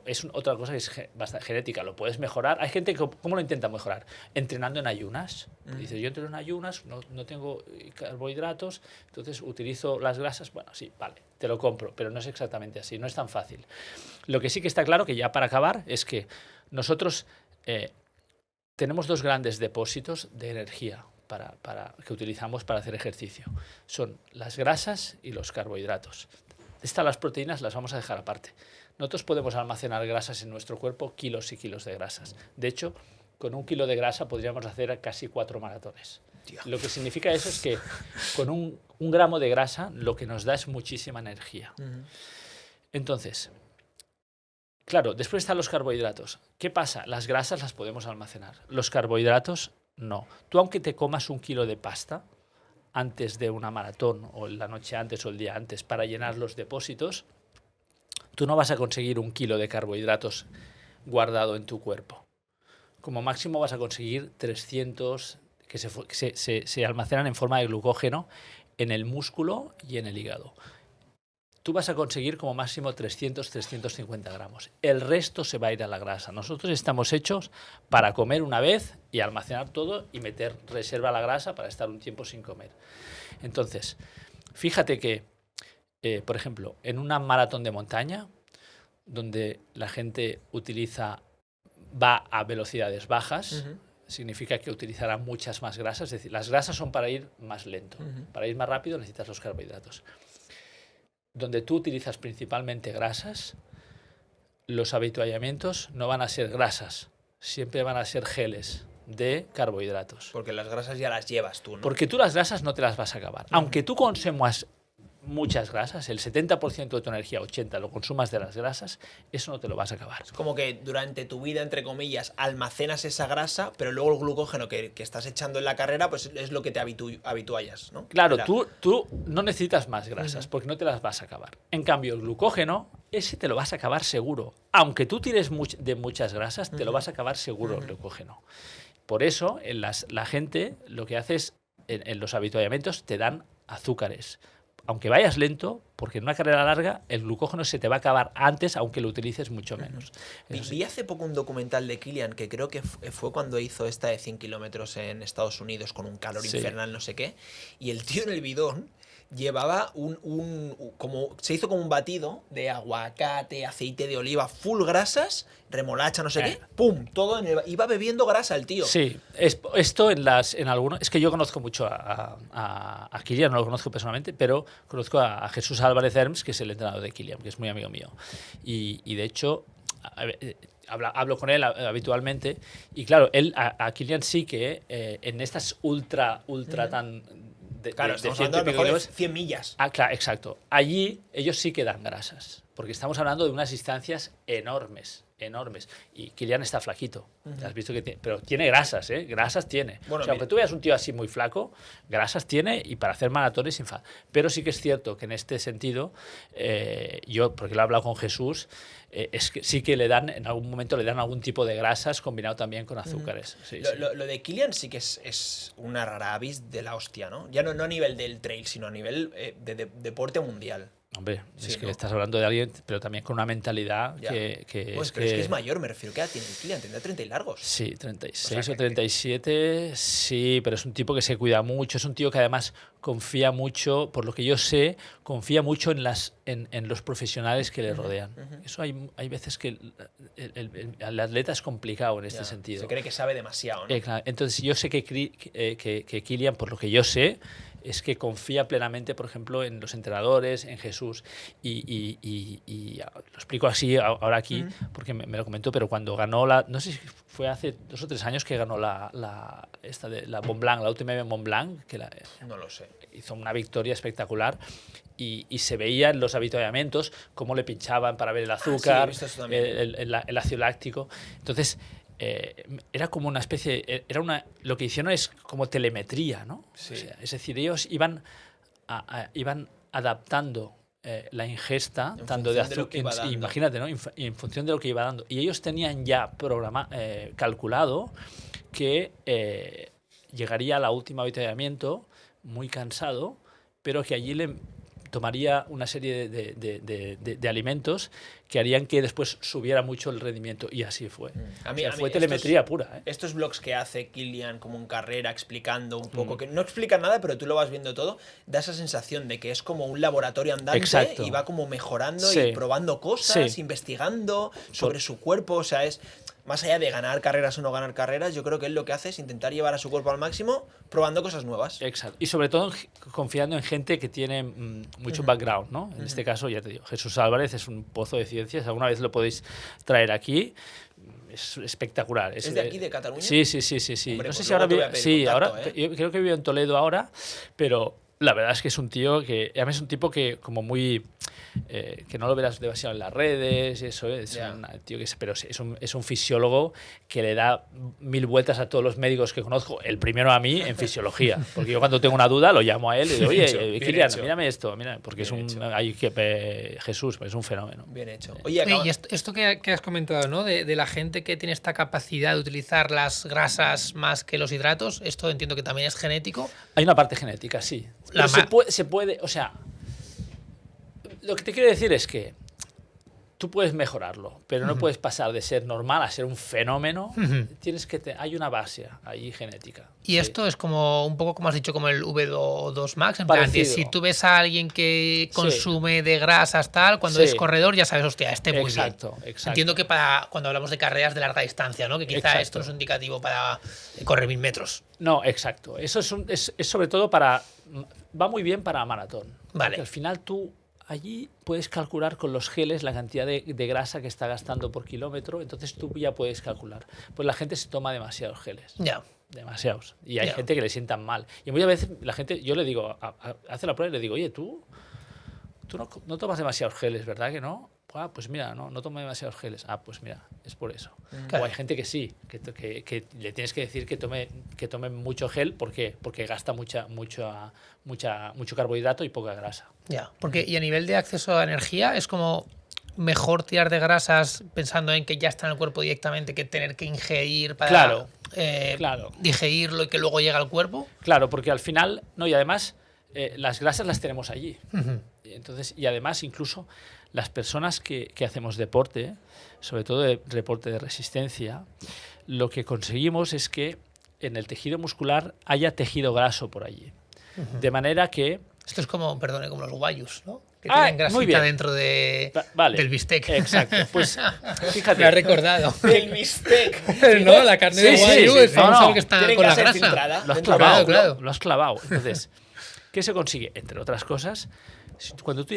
es otra cosa que es bastante genética. Lo puedes mejorar. Hay gente que, ¿cómo lo intenta mejorar? Entrenando en ayunas. Dice, yo entreno en ayunas, no tengo carbohidratos, entonces utilizo las grasas. Bueno, sí, vale, te lo compro, pero no es exactamente así. No es tan fácil. Lo que sí que está claro, que ya para acabar, es que nosotros tenemos 2 grandes depósitos de energía que utilizamos para hacer ejercicio. Son las grasas y los carbohidratos. Las proteínas las vamos a dejar aparte. Nosotros podemos almacenar grasas en nuestro cuerpo, kilos y kilos de grasas. De hecho, con 1 kilo de grasa podríamos hacer casi 4 maratones. Tío. Lo que significa eso es que con un gramo de grasa lo que nos da es muchísima energía. Entonces, claro, después están los carbohidratos. ¿Qué pasa? Las grasas las podemos almacenar. Los carbohidratos, no. Tú, aunque te comas 1 kilo de pasta antes de una maratón, o la noche antes o el día antes, para llenar los depósitos, tú no vas a conseguir 1 kilo de carbohidratos guardado en tu cuerpo. Como máximo vas a conseguir 300 que se almacenan en forma de glucógeno en el músculo y en el hígado. Tú vas a conseguir como máximo 300-350 gramos. El resto se va a ir a la grasa. Nosotros estamos hechos para comer una vez y almacenar todo y meter reserva a la grasa para estar un tiempo sin comer. Entonces, fíjate que, por ejemplo, en una maratón de montaña, donde la gente va a velocidades bajas, significa que utilizará muchas más grasas. Es decir, las grasas son para ir más lento. Para ir más rápido necesitas los carbohidratos. Donde tú utilizas principalmente grasas, los habituallamientos no van a ser grasas, siempre van a ser geles de carbohidratos. Porque las grasas ya las llevas tú, ¿no? Porque tú las grasas no te las vas a acabar. Aunque tú consumas muchas grasas, el 70% de tu energía, 80% lo consumas de las grasas, eso no te lo vas a acabar. Es como que durante tu vida, entre comillas, almacenas esa grasa, pero luego el glucógeno que estás echando en la carrera, pues es lo que te habituallas, ¿no? Claro, tú no necesitas más grasas porque no te las vas a acabar. En cambio, el glucógeno, ese te lo vas a acabar seguro. Aunque tú tires de muchas grasas, te lo vas a acabar seguro el glucógeno. Por eso, la gente lo que hace es, en los habituallamientos, te dan azúcares. Aunque vayas lento, porque en una carrera larga el glucógeno se te va a acabar antes, aunque lo utilices mucho menos. Vi hace poco un documental de Kilian, que creo que fue cuando hizo esta de 100 kilómetros en Estados Unidos con un calor infernal, no sé qué, y el tío en el bidón llevaba como se hizo como un batido de aguacate, aceite de oliva, full grasas, remolacha, no sé qué, pum, todo iba bebiendo grasa el tío. Sí, esto en algunos, es que yo conozco mucho a Kilian, no lo conozco personalmente, pero conozco a Jesús Álvarez Herms, que es el entrenador de Kilian, que es muy amigo mío. Y de hecho, hablo con él habitualmente, y claro, a Kilian sí que en estas ultra tan... Claro, estamos hablando a lo mejor de 100 millas. Claro, exacto. Allí ellos sí que dan grasas, porque estamos hablando de unas distancias enormes. Y Kilian está flaquito. Has visto que tiene, pero tiene grasas, ¿eh? Grasas tiene. Bueno, o sea, aunque tú veas un tío así muy flaco, grasas tiene y para hacer maratones sin falta. Pero sí que es cierto que en este sentido, yo, porque lo he hablado con Jesús, es que sí que en algún momento le dan algún tipo de grasas combinado también con azúcares. Sí, lo de Kilian sí que es una rara avis de la hostia, ¿no? Ya no a nivel del trail, sino a nivel de deporte mundial. Hombre, Sí, es que ¿no? estás hablando de alguien, pero también con una mentalidad Ya. que Pues, pero es que es mayor, me refiero. ¿Qué edad tiene Kilian? Tendrá 30 y largos. Sí, 36 O sea, o 37, sí, pero es un tipo que se cuida mucho, es un tío que además confía mucho, por lo que yo sé, confía mucho en los profesionales que le rodean. Eso hay veces que el atleta es complicado en este Ya, sentido. se cree que sabe demasiado, ¿no? Claro. Entonces yo sé que Kilian, por lo que yo sé, es que confía plenamente, por ejemplo, en los entrenadores, en Jesús. Y lo explico así ahora aquí, porque me lo comentó, pero cuando ganó no sé si fue hace 2 o 3 años que ganó la Mont Blanc, la última Mont Blanc, que No lo sé. hizo una victoria espectacular. Y se veía en los avituallamientos cómo le pinchaban para ver el azúcar, he visto eso también. el ácido láctico. Entonces, era como una especie, lo que hicieron es como telemetría, ¿no? Sí. O sea, es decir, ellos iban adaptando la ingesta, En tanto de función de lo que azúcar, iba dando. imagínate, ¿no? En función de lo que iba dando. Y ellos tenían ya calculado que llegaría a la última avituallamiento muy cansado, pero que allí le tomaría una serie de alimentos que harían que después subiera mucho el rendimiento, y así fue. A O mí- sea, a mí fue telemetría estos- pura. Estos blogs que hace Kilian como en carrera explicando un poco, que no explica nada, pero tú lo vas viendo todo, da esa sensación de que es como un laboratorio andante. Exacto. Y va como mejorando Sí. y probando cosas, Sí. investigando sobre su cuerpo. O sea, más allá de ganar carreras o no ganar carreras, yo creo que él lo que hace es intentar llevar a su cuerpo al máximo, probando cosas nuevas. Exacto. Y sobre todo confiando en gente que tiene mucho background, ¿no? En este caso, ya te digo, Jesús Álvarez es un pozo de ciencias. Alguna vez lo podéis traer aquí. Es espectacular. ¿Es de aquí, de Cataluña? Sí. Hombre, no sé pues si ahora luego te voy a pedir sí, contacto, ahora yo creo que vive en Toledo ahora, pero la verdad es que es un tío que además es un tipo que como muy que no lo verás demasiado en las redes, eso es un tío que pero es un fisiólogo que le da 1000 vueltas a todos los médicos que conozco, el primero a mí en fisiología, porque yo cuando tengo una duda lo llamo a él y digo, oye, Kilian, mírame esto, mira, porque Bien es un Jesús, es un fenómeno. Bien hecho. Oye, Y esto que has comentado, ¿no? De la gente que tiene esta capacidad de utilizar las grasas más que los hidratos, esto entiendo que también es genético. Hay una parte genética, sí. Pero se puede, o sea, lo que te quiero decir es que tú puedes mejorarlo, pero no puedes pasar de ser normal a ser un fenómeno. Tienes que hay una base ahí genética. Y esto es como un poco como has dicho, como el VO2 Max, en Parecido. plan, que si tú ves a alguien que consume de grasas tal, cuando es corredor ya sabes, hostia, muy exacto, bien. Exacto. Entiendo que cuando hablamos de carreras de larga distancia, ¿no? Que quizá esto no es un indicativo para correr 1000 metros. No, exacto. Eso es sobre todo para... Va muy bien para maratón. Vale. Porque al final tú allí puedes calcular con los geles la cantidad de grasa que está gastando por kilómetro, entonces tú ya puedes calcular. Pues la gente se toma demasiados geles. Ya. Demasiados. Y hay gente que le sientan mal. Y muchas veces la gente, yo le digo, hace la prueba y le digo, oye, tú no tomas demasiados geles, ¿verdad que no? Ah, pues mira, no tomo demasiados geles. Ah, pues mira, es por eso. Claro. O hay gente que sí, que le tienes que decir que tome mucho gel. ¿Por qué? Porque gasta mucho carbohidrato y poca grasa. Ya, porque y a nivel de acceso a energía es como mejor tirar de grasas pensando en que ya está en el cuerpo directamente que tener que ingerir para digerirlo y que luego llega al cuerpo. Claro, porque al final, no, y además las grasas las tenemos allí. Entonces, y además incluso las personas que hacemos deporte, sobre todo deporte de resistencia, lo que conseguimos es que en el tejido muscular haya tejido graso por allí. De manera que... Esto es como, perdone, como los guayus, ¿no? Que tienen grasita dentro del bistec. Exacto. Pues fíjate. Me ha recordado. El bistec. No, la carne de guayu es famosa que está con la grasa. Filtrada. Lo has clavado, claro. Lo has clavado. Entonces, ¿qué se consigue? Entre otras cosas,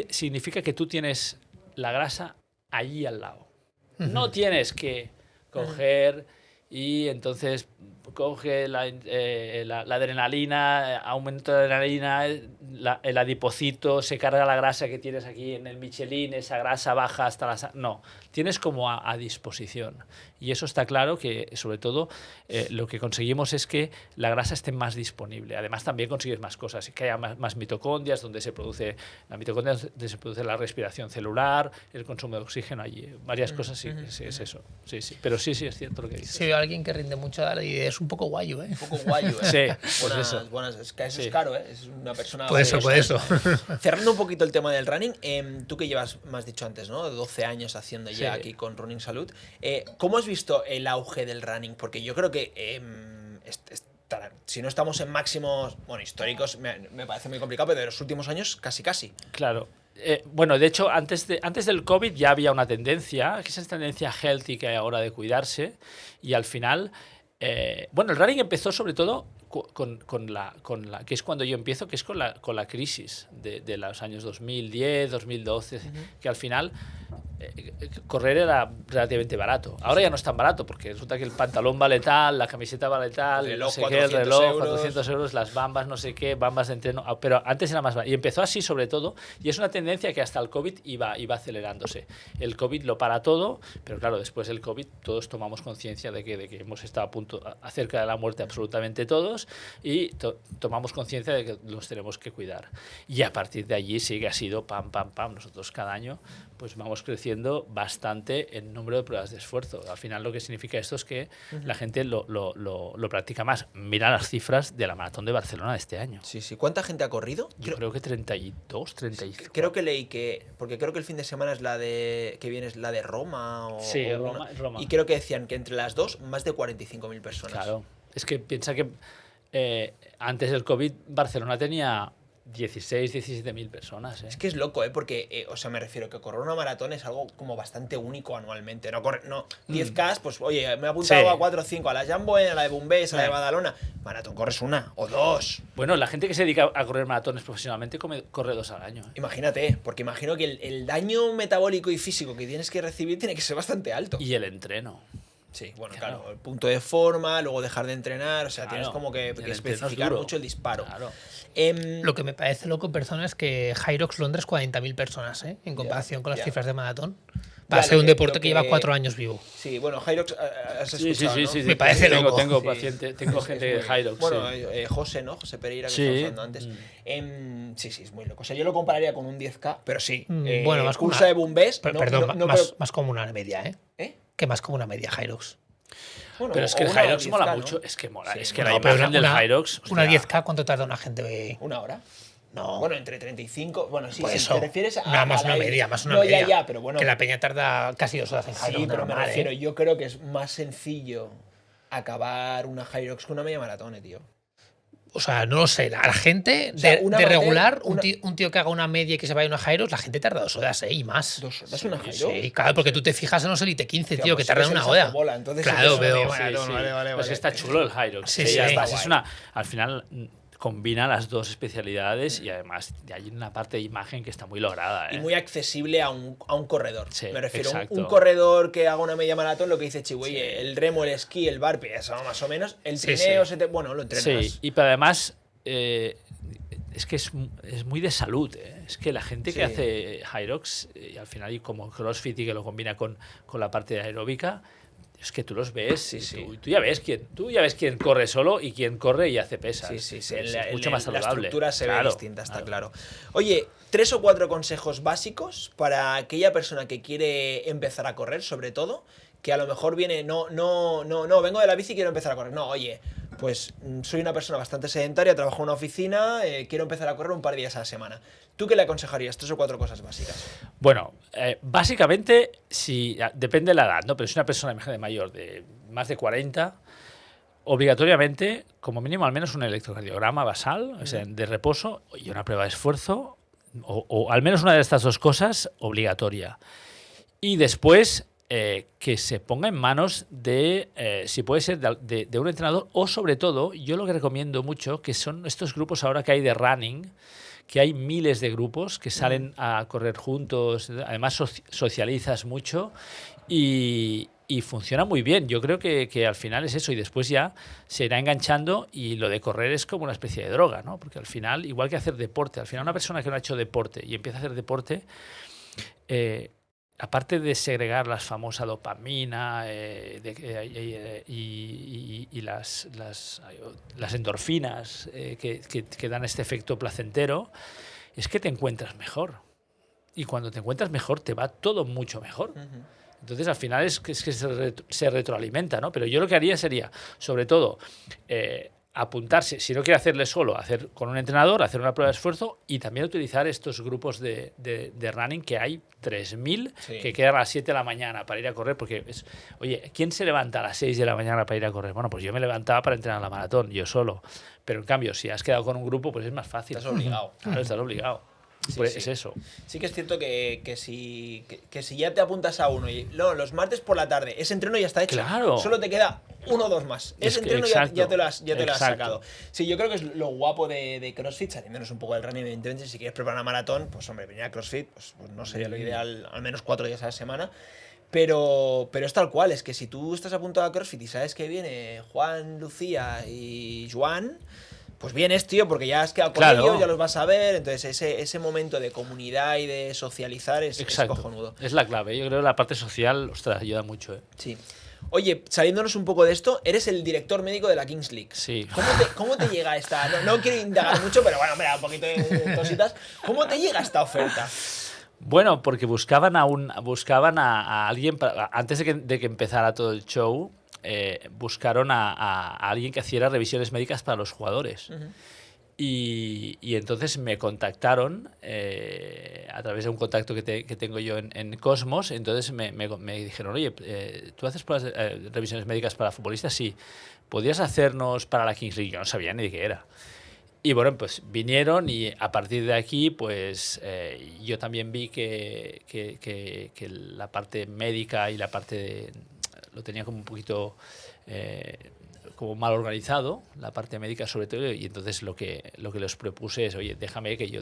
significa que tú tienes la grasa allí al lado. No tienes que coger y entonces coge la adrenalina, aumento de adrenalina, el adipocito, se carga la grasa que tienes aquí en el Michelin, esa grasa baja hasta la... No, tienes como a disposición. Y eso está claro que, sobre todo, lo que conseguimos es que la grasa esté más disponible. Además, también consigues más cosas, que haya más mitocondrias, donde se produce la mitocondria, donde se produce la respiración celular, el consumo de oxígeno allí. Varias cosas, sí, es eso. Sí. Pero sí, es cierto lo que dices. Si veo a alguien que rinde mucho y es un poco guayo, ¿eh? Un poco guayo, ¿eh? Sí, pues eso. Es que eso es caro, ¿eh? Es una persona... Por eso. Cerrando un poquito el tema del running, tú que llevas, me has dicho antes, ¿no? 12 años haciendo ya aquí con Running Salud. ¿Cómo has visto el auge del running? Porque yo creo que si no estamos en máximos, bueno, históricos, me parece muy complicado, pero de los últimos años casi. Claro. Bueno, de hecho, antes del COVID ya había una tendencia, que es esa tendencia healthy que hay ahora de cuidarse, y al final... bueno, el running empezó sobre todo con la que es cuando yo empiezo, que es con la crisis de los años 2010, 2012, que al final correr era relativamente barato. Ahora ya no es tan barato, porque resulta que el pantalón vale tal, la camiseta vale tal, el reloj, no sé qué, el reloj, 400 euros, las bambas, no sé qué, bambas de entreno, pero antes era más barato. Y empezó así sobre todo, y es una tendencia que hasta el COVID iba acelerándose. El COVID lo para todo, pero claro, después del COVID todos tomamos conciencia de que hemos estado acerca de la muerte absolutamente todos, y tomamos conciencia de que los tenemos que cuidar. Y a partir de allí sí que ha sido pam. Nosotros cada año pues vamos creciendo bastante en número de pruebas de esfuerzo. Al final lo que significa esto es que la gente lo practica más. Mira las cifras de la Maratón de Barcelona de este año. Sí. ¿Cuánta gente ha corrido? Yo creo que 32, 35. Creo que leí porque creo que el fin de semana es que viene es la de Roma. Sí, Roma. Y creo que decían que entre las dos, más de 45.000 personas. Claro. Es que piensa que antes del COVID Barcelona tenía 16, 17.000 personas. Es que es loco, porque, o sea, me refiero que correr una maratón es algo como bastante único anualmente. No, 10K, pues, oye, me he apuntado Sí. a 4 o 5, a la Jambo, a la de Bumbés, a la de Badalona. Maratón corres una o dos. Bueno, la gente que se dedica a correr maratones profesionalmente corre 2 al año. Imagínate, porque imagino que el daño metabólico y físico que tienes que recibir tiene que ser bastante alto. Y el entreno. Sí, bueno, Claro. claro, el punto de forma, luego dejar de entrenar, o sea, Claro, tienes como que el entreno es especificar duro. mucho el disparo. Claro. Lo que me parece loco en persona es que Hyrox Londres 40.000 personas, ¿eh? En comparación con las ya. cifras de maratón. Para Ya, ser un lo deporte que- que lleva 4 años vivo. Sí, bueno, Hyrox, has Sí, escuchado, ¿no? Me parece loco. Tengo Sí. paciente, tengo Es gente muy- de Hyrox. Bueno, sí. José, ¿no? José Pereira, que Sí. estábamos hablando antes. Sí, sí, es muy loco. O sea, yo lo compararía con un 10K, pero sí. Bueno, más como cursa una- de Bumbés. Perdón, no, más, pero- más como una media, ¿eh? ¿Eh? Que más como una media Hyrox. Bueno, Pero es que o el una Hyrox mola 10K, ¿no? mucho. Es que mola. Sí, es que no, la pero imagen del Hyrox. una hostia. 10K, ¿cuánto tarda una gente? ¿Una hora? No. Bueno, entre 35. Bueno, sí, Pues si eso. te refieres a. Nada más a la- una media, más una no, media. ya, pero bueno. Que la peña tarda casi 2 horas en Hyrox. Sí, pero me normal, refiero, ¿eh? yo creo que es más sencillo acabar una Hyrox que una media maratón, tío. O sea, no lo sé. La gente O sea, de una amateur, regular, una- un tío que haga una media y que se vaya a una Hyrox, la gente tarda 2 horas, ¿eh? Y más. ¿2 horas una Hyrox? Sí, claro, porque tú te fijas en los Elite 15, Hostia, tío, pues que tardan sí que una se les hora. hace bola, entonces Claro, sí que veo. se me Sí, maratón, sí. vale. Pues está chulo el Hyrox. Sí, Sí, ya sí. está. Está Es guay. al final combina las dos especialidades y además hay una parte de imagen que está muy lograda. Y ¿eh? muy accesible a un corredor. Sí, me refiero a exacto. un corredor que haga una media maratón, lo que dice Chihuahua, el remo, el esquí, el barpi, eso más o menos. El Sí, trineo, sí. bueno, lo entrenas. Sí, y pero además es que es muy de salud. ¿eh? Es que la gente que Sí. hace Hyrox, y al final y como CrossFit y que lo combina con la parte de aeróbica, es que tú los ves, Sí, y sí. tú ya ves quién corre solo y quién corre y hace pesas. Sí. Es En mucho más la saludable. estructura se ve Claro, distinta, está claro. claro. Oye, 3 o 4 consejos básicos para aquella persona que quiere empezar a correr, sobre todo, que a lo mejor viene, no, vengo de la bici y quiero empezar a correr. No, oye, pues soy una persona bastante sedentaria, trabajo en una oficina, quiero empezar a correr un par de días a la semana. ¿Tú qué le aconsejarías? 3 o 4 cosas básicas. Bueno, básicamente, depende de la edad, ¿no? Pero si una persona imagínate, mayor de más de 40, obligatoriamente, como mínimo, al menos un electrocardiograma basal, o sea, de reposo y una prueba de esfuerzo, o al menos una de estas dos cosas, obligatoria. Y después, que se ponga en manos de, si puede ser, de un entrenador, o sobre todo, yo lo que recomiendo mucho, que son estos grupos ahora que hay de running, que hay miles de grupos que salen a correr juntos, además socializas mucho y funciona muy bien. Yo creo que al final es eso y después ya se irá enganchando y lo de correr es como una especie de droga, ¿no? Porque al final, igual que hacer deporte, al final una persona que no ha hecho deporte y empieza a hacer deporte, aparte de segregar la famosa dopamina y las endorfinas que dan este efecto placentero, es que te encuentras mejor. Y cuando te encuentras mejor, te va todo mucho mejor. Entonces, al final es que se retroalimenta, ¿no? Pero yo lo que haría sería, sobre todo, apuntarse, si no quiere hacerle solo, hacer con un entrenador, hacer una prueba de esfuerzo y también utilizar estos grupos de running que hay 3.000 Sí. que quedan a las 7 de la mañana para ir a correr, porque oye, ¿quién se levanta a las 6 de la mañana para ir a correr? Bueno, pues yo me levantaba para entrenar la maratón, yo solo. Pero en cambio, si has quedado con un grupo, pues es más fácil. Estás obligado. Claro, estás obligado. Sí, Pues sí. es eso. Sí que es cierto que si ya te apuntas a uno y no, los martes por la tarde, ese entreno ya está hecho. Claro. Solo te queda 1 o 2 más. Es Ese que- entreno exacto, ya te lo has exacto. sacado. Sí, yo creo que es lo guapo de CrossFit, saliéndonos un poco del running, evidentemente. Si quieres preparar una maratón, pues hombre, venir a CrossFit, pues no sería lo ideal, al menos 4 días a la semana. Pero es tal cual, es que si tú estás apuntado a CrossFit y sabes que viene Juan, Lucía y Joan, pues vienes, tío, porque ya has quedado con Claro. ellos, ya los vas a ver. Entonces, ese momento de comunidad y de socializar es Exacto. cojonudo. Es la clave. Yo creo que la parte social, ostras, ayuda mucho. ¿eh? Sí. Oye, saliéndonos un poco de esto, eres el director médico de la Kings League. Sí. ¿Cómo te llega esta? No quiero indagar mucho, pero bueno, mira, un poquito de cositas. ¿Cómo te llega esta oferta? Bueno, porque buscaban a alguien, antes de que empezara todo el show, buscaron a alguien que hiciera revisiones médicas para los jugadores. Y entonces me contactaron a través de un contacto que tengo yo en Cosmos. Entonces me dijeron, oye, ¿tú haces revisiones médicas para futbolistas? Sí. ¿Podrías hacernos para la Kings League? Yo no sabía ni de qué era. Y bueno, pues vinieron y a partir de aquí, pues yo también vi que la parte médica y la parte lo tenía como un poquito como mal organizado, la parte médica sobre todo, y entonces lo que les propuse es, oye, déjame que yo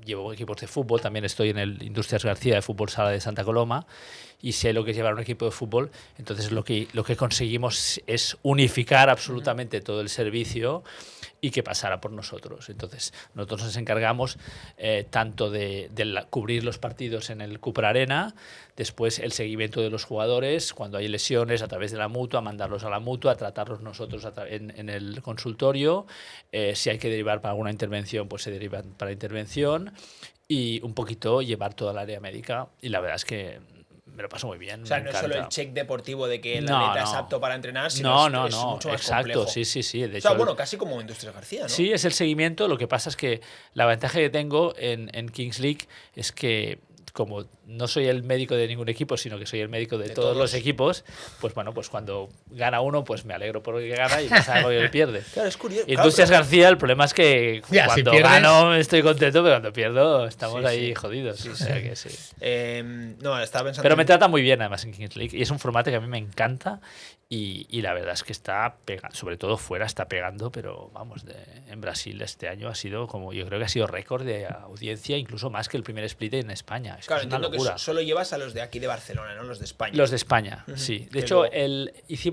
llevo equipos de fútbol, también estoy en el Industrias García de Fútbol Sala de Santa Coloma y sé lo que es llevar un equipo de fútbol. Entonces lo que conseguimos es unificar absolutamente todo el servicio y que pasara por nosotros. Entonces nosotros nos encargamos tanto de cubrir los partidos en el Cupra Arena, después el seguimiento de los jugadores, cuando hay lesiones a través de la mutua, mandarlos a la mutua, tratarlos nosotros en el consultorio, si hay que derivar para alguna intervención, pues se derivan para intervención, y un poquito llevar toda el área médica, y la verdad es que me lo paso muy bien. O sea, no es solo el check deportivo de que el atleta es apto para entrenar, sino es mucho más complejo. Exacto, sí. De o hecho, sea, bueno, casi como Industrias García, ¿no? Sí, es el seguimiento. Lo que pasa es que la ventaja que tengo en Kings League es que, como no soy el médico de ningún equipo, sino que soy el médico de todos los equipos, pues bueno, pues cuando gana uno, pues me alegro por el que gana y pasa algo que él pierde. Claro, es curioso. Industrias García, el problema es que cuando gano estoy contento, pero cuando pierdo estamos ahí jodidos. Sí. O sea que sí. No, estaba pensando. Pero me trata muy bien además en Kings League y es un formato que a mí me encanta y la verdad es que está pegando, sobre todo fuera está pegando, pero vamos, en Brasil este año ha sido como, yo creo que ha sido récord de audiencia, incluso más que el primer split en España. Claro, entiendo que solo llevas a los de aquí de Barcelona, ¿no? Los de España. Los de España, sí. De hecho,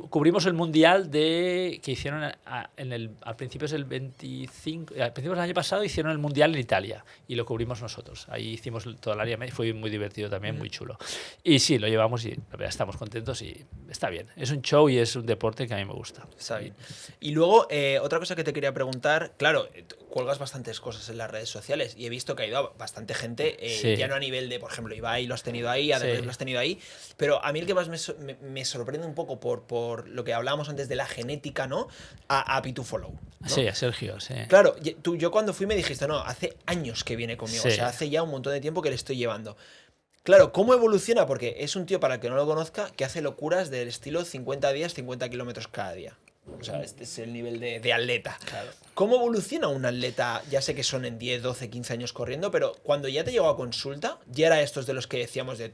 cubrimos el mundial que hicieron al principio del año pasado, hicieron el mundial en Italia y lo cubrimos nosotros. Ahí hicimos toda el área, fue muy divertido también, muy chulo. Y sí, lo llevamos y la verdad estamos contentos y está bien. Es un show y es un deporte que a mí me gusta. Está bien. Y luego, otra cosa que te quería preguntar, claro, cuelgas bastantes cosas en las redes sociales y he visto que ha ido bastante gente, ya no a nivel de, por ejemplo, Ibai lo has tenido ahí, Además lo has tenido ahí, pero a mí el que más me sorprende un poco por lo que hablábamos antes de la genética, ¿no? A Pitufolo, ¿no? Sí, a Sergio, sí. Claro, yo cuando fui me dijiste, no, hace años que viene conmigo, o sea, hace ya un montón de tiempo que le estoy llevando. Claro, ¿cómo evoluciona? Porque es un tío, para el que no lo conozca, que hace locuras del estilo 50 días, 50 kilómetros cada día. O sea, este es el nivel de atleta. Claro. ¿Cómo evoluciona un atleta? Ya sé que son en 10, 12, 15 años corriendo, pero cuando ya te llegó a consulta, ya era estos de los que decíamos de...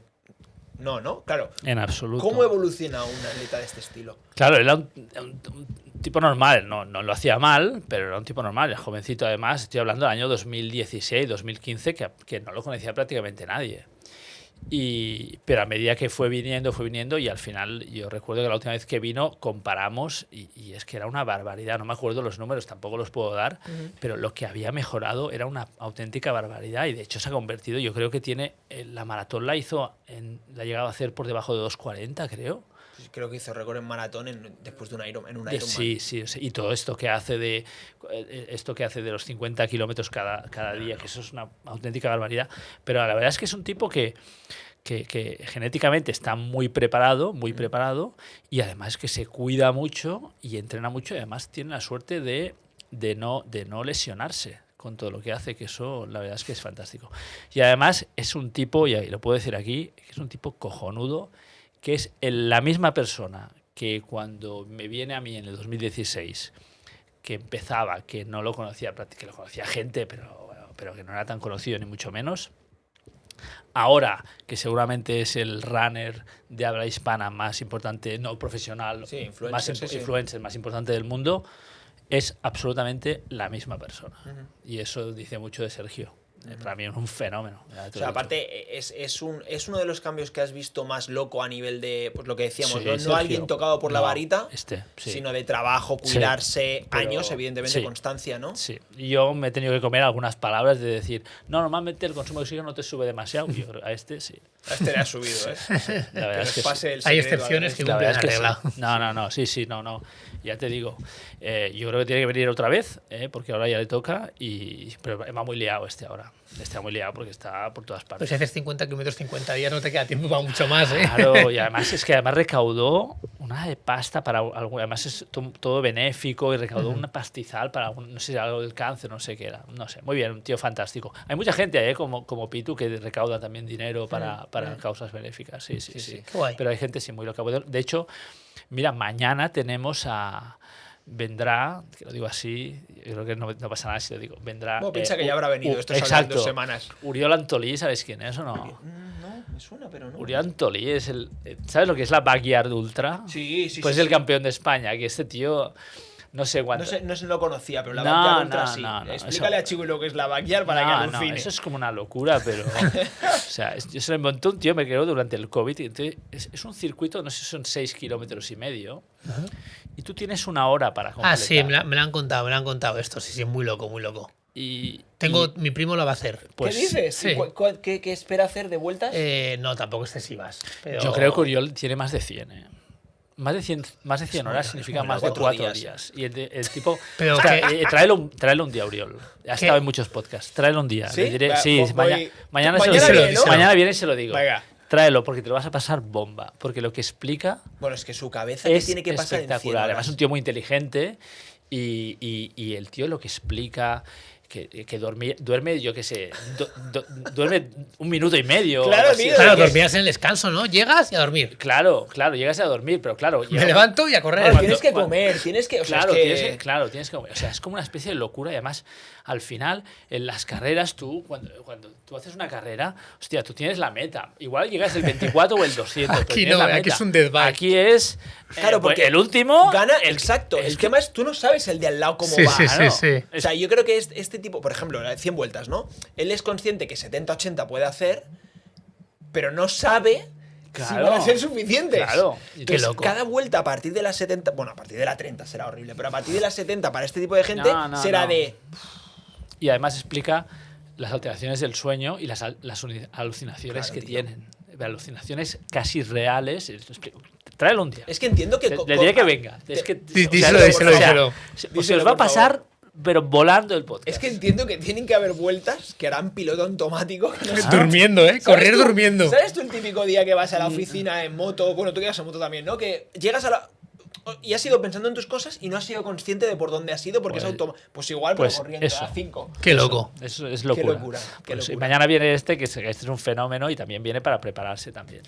No, claro. En absoluto. ¿Cómo evoluciona un atleta de este estilo? Claro, era un tipo normal, no lo hacía mal, pero era un tipo normal, era jovencito además, estoy hablando del año 2016, 2015, que no lo conocía prácticamente nadie. Pero a medida que fue viniendo y al final yo recuerdo que la última vez que vino comparamos y es que era una barbaridad, no me acuerdo los números, tampoco los puedo dar, pero lo que había mejorado era una auténtica barbaridad y de hecho se ha convertido, yo creo que tiene, la maratón la ha llegado a hacer por debajo de 2:40 creo. Creo que hizo récord en maratón después de un Ironman. Sí, y todo esto que hace de los 50 kilómetros cada día, que eso es una auténtica barbaridad. Pero la verdad es que es un tipo que genéticamente está muy preparado y además que se cuida mucho y entrena mucho y además tiene la suerte de no lesionarse con todo lo que hace, que eso la verdad es que es fantástico. Y además es un tipo, y lo puedo decir aquí, que es un tipo cojonudo, que es la misma persona que cuando me viene a mí en el 2016, que empezaba, que no lo conocía, que lo conocía gente, pero que no era tan conocido ni mucho menos. Ahora, que seguramente es el runner de habla hispana más importante, no profesional, influencer más importante del mundo, es absolutamente la misma persona. Y eso dice mucho de Sergio. Para mí es un fenómeno. O sea, aparte, es uno de los cambios que has visto más loco a nivel de, pues lo que decíamos, no alguien tocado por la varita, sino de trabajo, cuidarse, años, evidentemente, constancia, ¿no? Sí. Yo me he tenido que comer algunas palabras de decir, no, normalmente el consumo de oxígeno no te sube demasiado. Yo creo, a este sí. A este le ha subido, ¿eh? Sí, la verdad es que sí. Hay excepciones que cumplen la regla. No. Sí, no. Ya te digo. Yo creo que tiene que venir otra vez, porque ahora ya le toca, pero va muy liado ahora. Está muy liado porque está por todas partes. Pues si haces 50 kilómetros 50 días no te queda tiempo para mucho más, ¿eh? Claro, y además recaudó una de pasta para algo, además es todo benéfico y recaudó una pastizal para no sé, algo del cáncer, no sé qué era, no sé, muy bien, un tío fantástico. Hay mucha gente como Pitu que recauda también dinero para causas benéficas, sí. Qué guay. Pero hay gente sí muy loca. De hecho, mira, mañana tenemos vendrá, que lo digo así, yo creo que no pasa nada si lo digo, vendrá... Bueno, piensa que ya habrá venido, esto salió en 2 semanas. Uriol Antolí, ¿sabes quién es o no? No, me suena, pero no. Uriol Antolí es el... ¿Sabes lo que es la Backyard Ultra? Sí. Pues es el campeón de España, que este tío... No sé cuánto. No se lo conocía, pero la Backyard Ultra sí. No, Explícale a Chico lo que es la Backyard para que alucine. No, eso es como una locura, pero... o sea, yo se lo inventó un tío, me creo, durante el COVID. Y entonces es un circuito, no sé si son 6,5 kilómetros. Y tú tienes 1 hora para completar. Sí, me lo han contado esto. Sí, muy loco, muy loco. Mi primo lo va a hacer. Pues, ¿qué dices? Sí. ¿Qué espera hacer de vueltas? No, tampoco excesivas. Pero... Yo creo que Uriol tiene más de 100, Más de 100 horas significa más de 4 días. Y el tipo... Pero tráelo un día, Uriol. Ha estado en muchos podcasts. Tráelo un día. ¿Sí? Le diré, mañana ¿no? Mañana viene y se lo digo. Venga. Tráelo, porque te lo vas a pasar bomba. Porque lo que explica... Bueno, es que su cabeza es tiene que pasar espectacular. Además, es un tío muy inteligente y el tío lo que explica... Que duerme, yo qué sé, duerme 1 minuto y medio. Claro, tío. Claro, dormías en el descanso, ¿no? Llegas y a dormir. Claro, llegas a dormir, pero claro... Me levanto y a correr. Tienes que comer, tienes que... O sea, tienes que comer. O sea, es como una especie de locura y además, al final, en las carreras, cuando tú haces una carrera, hostia, tú tienes la meta. Igual llegas el 24 o el 200. Aquí no, aquí es un death bike. Aquí es... Claro, porque el último... Gana, exacto. El tema es, tú no sabes el de al lado cómo va. Sí. O sea, yo creo que este tipo, por ejemplo, 100 vueltas, ¿no? Él es consciente que 70-80 puede hacer, pero no sabe si van a ser suficientes. Claro. Entonces, Qué loco. cada vuelta a partir de las 70, bueno, a partir de la 30 será horrible, pero a partir de las 70 para este tipo de gente será de... Y además explica las alteraciones del sueño y las alucinaciones que tío. tienen. Alucinaciones casi reales. Tráelo un día. Es que entiendo que... Le diré que venga. Es que, Díselo. Se os va a pasar, pero volando el podcast. Es que entiendo que tienen que haber vueltas que harán piloto automático. Durmiendo, correr durmiendo. ¿Sabes tú el típico día que vas a la oficina en moto? Bueno, tú que vas en moto también, ¿no? Que llegas a la... Y has ido pensando en tus cosas y no has sido consciente de por dónde has ido porque es automático. Pues igual, pero corriendo eso. a 5. Qué loco. Eso es locura. Qué locura. Y mañana viene este es un fenómeno y también viene para prepararse también.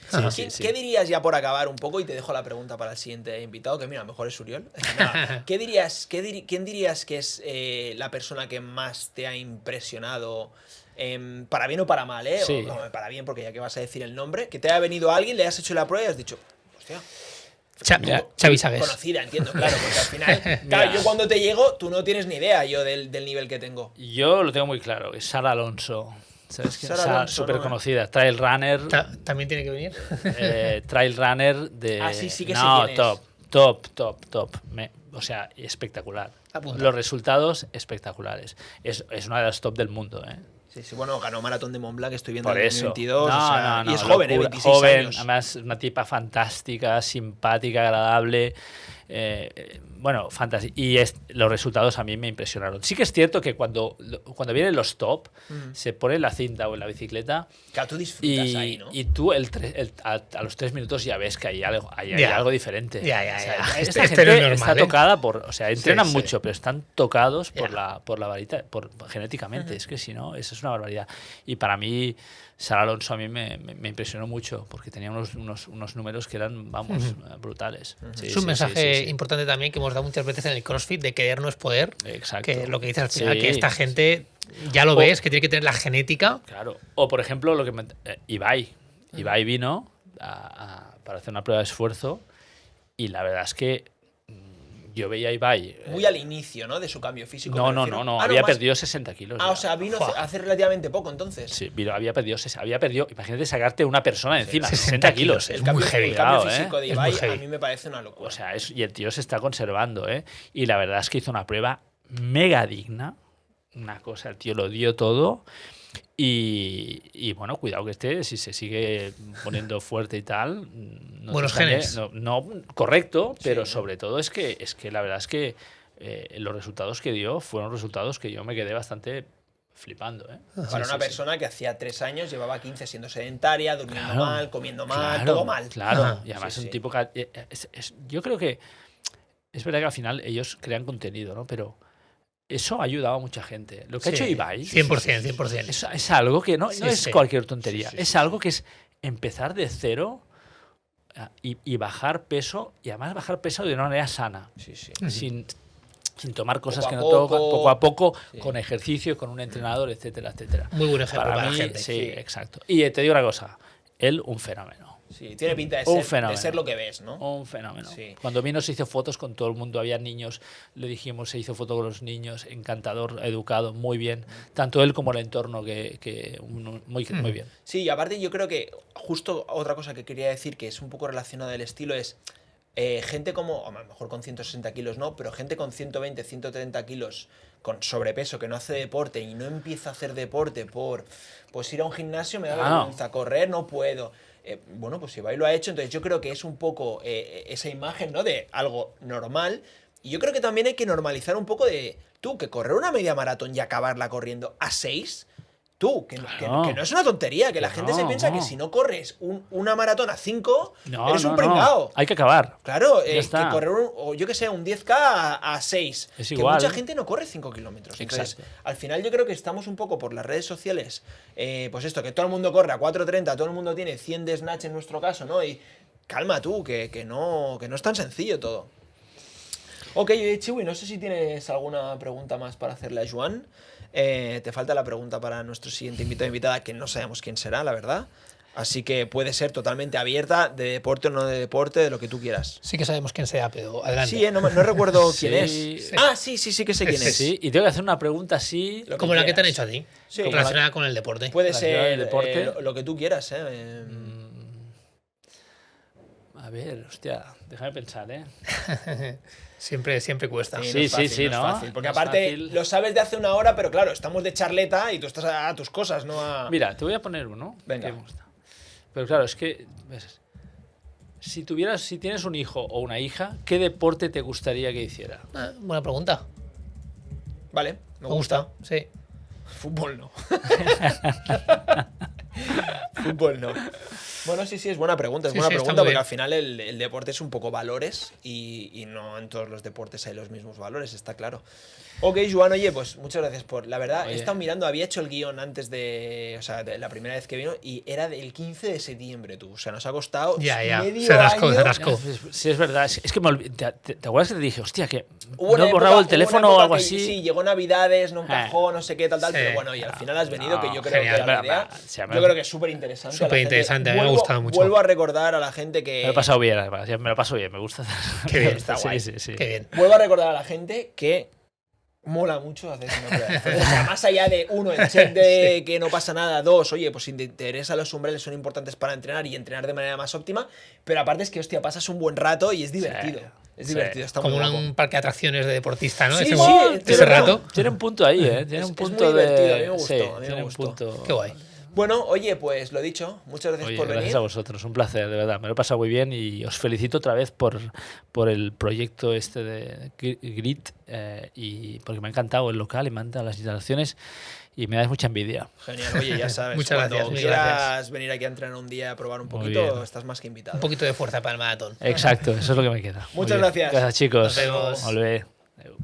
¿Qué dirías ya por acabar un poco? Y te dejo la pregunta para el siguiente invitado, que mira, mejor es Uriol. Nada, ¿quién dirías que es la persona que más te ha impresionado? Para bien o para mal, ¿eh? Sí. O, no, para bien, porque ya que vas a decir el nombre. Que te ha venido alguien, le has hecho la prueba y has dicho, hostia... Xavi Sagués. Conocida, entiendo, claro, porque al final, claro, yo cuando te llego, tú no tienes ni idea yo del nivel que tengo. Yo lo tengo muy claro, es Sara Alonso. ¿Sabes quién? Sara Alonso, súper conocida, trail runner. ¿También tiene que venir? Trail runner de... Sí que no, sé quién top. O sea, espectacular. Apunta. Los resultados espectaculares. Es una de las top del mundo, Sí, bueno, ganó Maratón de Montblanc, estoy viendo Por en el eso. 2022. No, y es joven, locura. 26 joven, años. además una tipa fantástica, simpática, agradable. Bueno, fantástico. Y los resultados a mí me impresionaron. Sí que es cierto que cuando vienen los top, se pone en la cinta o en la bicicleta. Claro, tú disfrutas ahí, ¿no? Y tú a los 3 minutos ya ves que hay algo diferente. Ya. Esta Este gente no es normal, está tocada por... O sea, entrenan Sí. mucho, pero están tocados por la varita, genéticamente. Es que si no, eso es una barbaridad. Y para mí, Sara Alonso a mí me impresionó mucho porque tenía unos números que eran, brutales. Es un mensaje importante también que hemos dado muchas veces en el CrossFit de querer no es poder. Exacto. Que lo que dices al final, que esta gente ya lo ves, que tiene que tener la genética. Claro. O por ejemplo, lo que Ibai vino para hacer una prueba de esfuerzo y la verdad es que yo veía a Ibai... Muy al inicio, ¿no? De su cambio físico. No. Había más. perdido 60 kilos. O sea, vino hace relativamente poco entonces. Sí, había perdido. Imagínate sacarte una persona de encima, 60 kilos. Es muy heavy. El cambio Cuidado, físico de Es Ibai muy heavy. a mí me parece una locura. O sea, y el tío se está conservando, ¿eh? Y la verdad es que hizo una prueba mega digna. Una cosa, el tío lo dio todo. Y bueno, cuidado que si se sigue poniendo fuerte y tal. Buenos genes. No, correcto, pero sobre todo es que la verdad es que los resultados que dio fueron resultados que yo me quedé bastante flipando. Para una persona que hacía 3 años llevaba 15 siendo sedentaria, durmiendo Claro, mal, comiendo mal, claro, todo mal. Claro, Ajá, y además sí, es un sí. tipo que... yo creo que es verdad que al final ellos crean contenido, ¿no? Pero eso ha ayudado a mucha gente. Lo que ha hecho Ibai 100%. es algo que no es sí. cualquier tontería. Sí. Es algo que es empezar de cero y bajar peso, y además bajar peso de una manera sana. Sí. sin tomar cosas Poco que a no poco. tocan, poco a poco, Sí. con ejercicio, con un entrenador, etcétera, etcétera. Muy buen ejemplo para la mí, gente. sí, Sí. exacto. Y te digo una cosa, él un fenómeno. Sí, tiene pinta de Un ser, fenómeno. de ser lo que ves, ¿no? Un fenómeno. Sí. Cuando vino se hizo fotos con todo el mundo, había niños, le dijimos, se hizo foto con los niños, encantador, educado, muy bien. Tanto él como el entorno, muy bien. Sí, y aparte yo creo que justo otra cosa que quería decir que es un poco relacionada al estilo es gente como, a lo mejor con 160 kilos no, pero gente con 120, 130 kilos con sobrepeso que no hace deporte y no empieza a hacer deporte por pues ir a un gimnasio me da vergüenza, correr no puedo. Bueno, pues Ibai lo ha hecho, entonces yo creo que es un poco esa imagen, ¿no? De algo normal. Y yo creo que también hay que normalizar un poco de, tú, que correr una media maratón y acabarla corriendo a 6, tú, que no es una tontería, que la gente se piensa que si no corres una maratón a 5, eres un pringao. Hay que acabar. Claro, Ya que está. correr, o yo que sé, un 10K a 6. Es que igual. mucha gente no corre 5 kilómetros. Entonces, Exacto. al final yo creo que estamos un poco por las redes sociales, pues esto, que todo el mundo corre a 4:30, todo el mundo tiene 100 de snatch en nuestro caso, ¿no? Y calma tú, que no es tan sencillo todo. Ok, Chiwi, no sé si tienes alguna pregunta más para hacerle a Joan. Te falta la pregunta para nuestro siguiente invitado o invitada, que no sabemos quién será, la verdad. Así que puede ser totalmente abierta, de deporte o no de deporte, de lo que tú quieras. Sí que sabemos quién sea, pero adelante. Sí, no recuerdo Sí, quién es. sí. Ah, sí que sé quién es. Sí, y tengo que hacer una pregunta así. Lo Como la que te han quieras. hecho a ti, Sí. relacionada con el deporte. Puede La ciudad del ser deporte. lo que tú quieras, A ver, hostia, déjame pensar, ¿eh? Siempre cuesta. Sí, no es fácil, sí, no es ¿no? fácil, porque No es aparte fácil. lo sabes de hace una hora, pero claro, estamos de charleta y tú estás a tus cosas, no a... Mira, te voy a poner uno. Venga. que me gusta. Pero claro, es que ves, si tienes un hijo o una hija, ¿qué deporte te gustaría que hiciera? Ah, buena pregunta. Vale, Me gusta. Sí. Fútbol no. Fútbol no. Bueno, sí, es buena pregunta. Es Sí, buena sí, está pregunta muy porque bien. al final el deporte es un poco valores y no en todos los deportes hay los mismos valores, está claro. Ok, Joan, oye, pues muchas gracias por... La verdad, he Oye. estado mirando, había hecho el guión antes de... O sea, de la primera vez que vino y era del 15 de septiembre, tú. O sea, nos ha costado Ya. medio Se rascó, año. se rascó. Sí, es verdad. Es que ¿te acuerdas que te dije, hostia, que Hubo no una he borrado época- el teléfono hubo o una algo época que así? Sí, llegó Navidades, no encajó, no sé qué, tal, Sí. pero bueno, y al final has venido, que yo creo genial, que la pero, idea, se me- yo creo que es súper interesante. Superinteresante, a mí me ha gustado mucho. Vuelvo a recordar a la gente que... Me lo he pasado bien, además. Me lo paso bien, me gusta. Qué bien, está Sí, guay. sí. Qué bien. Vuelvo a recordar a la gente que mola mucho hacer una prueba de esfuerzo. O sea, más allá de uno, el check de que no pasa nada, dos, oye, pues si te interesa los umbrales son importantes para entrenar y entrenar de manera más óptima, pero aparte es que, hostia, pasas un buen rato y es divertido. Es Sí. divertido, está Como muy guapo. un parque de atracciones de deportista, ¿no? Sí, Ese, sí, ese tiene rato. Tiene un punto ahí, ¿eh? Tiene Es un muy punto divertido, a mí me de... gustó, sí, a mí me tiene un gustó. punto... Qué guay. Bueno, oye, pues lo dicho, muchas gracias Oye, por gracias venir. a vosotros, un placer, de verdad. Me lo he pasado muy bien y os felicito otra vez por el proyecto este de Grit y porque me ha encantado el local y me han encantado las instalaciones y me dais mucha envidia. Genial, oye, ya sabes, Muchas cuando gracias, muchas quieras gracias. venir aquí a entrenar un día a probar un Muy poquito, bien. estás más que invitado. Un poquito de fuerza para el maratón. Exacto, eso es lo que me queda. Muy Muchas bien. gracias. Gracias, chicos. Nos vemos. Molt bé. Adéu.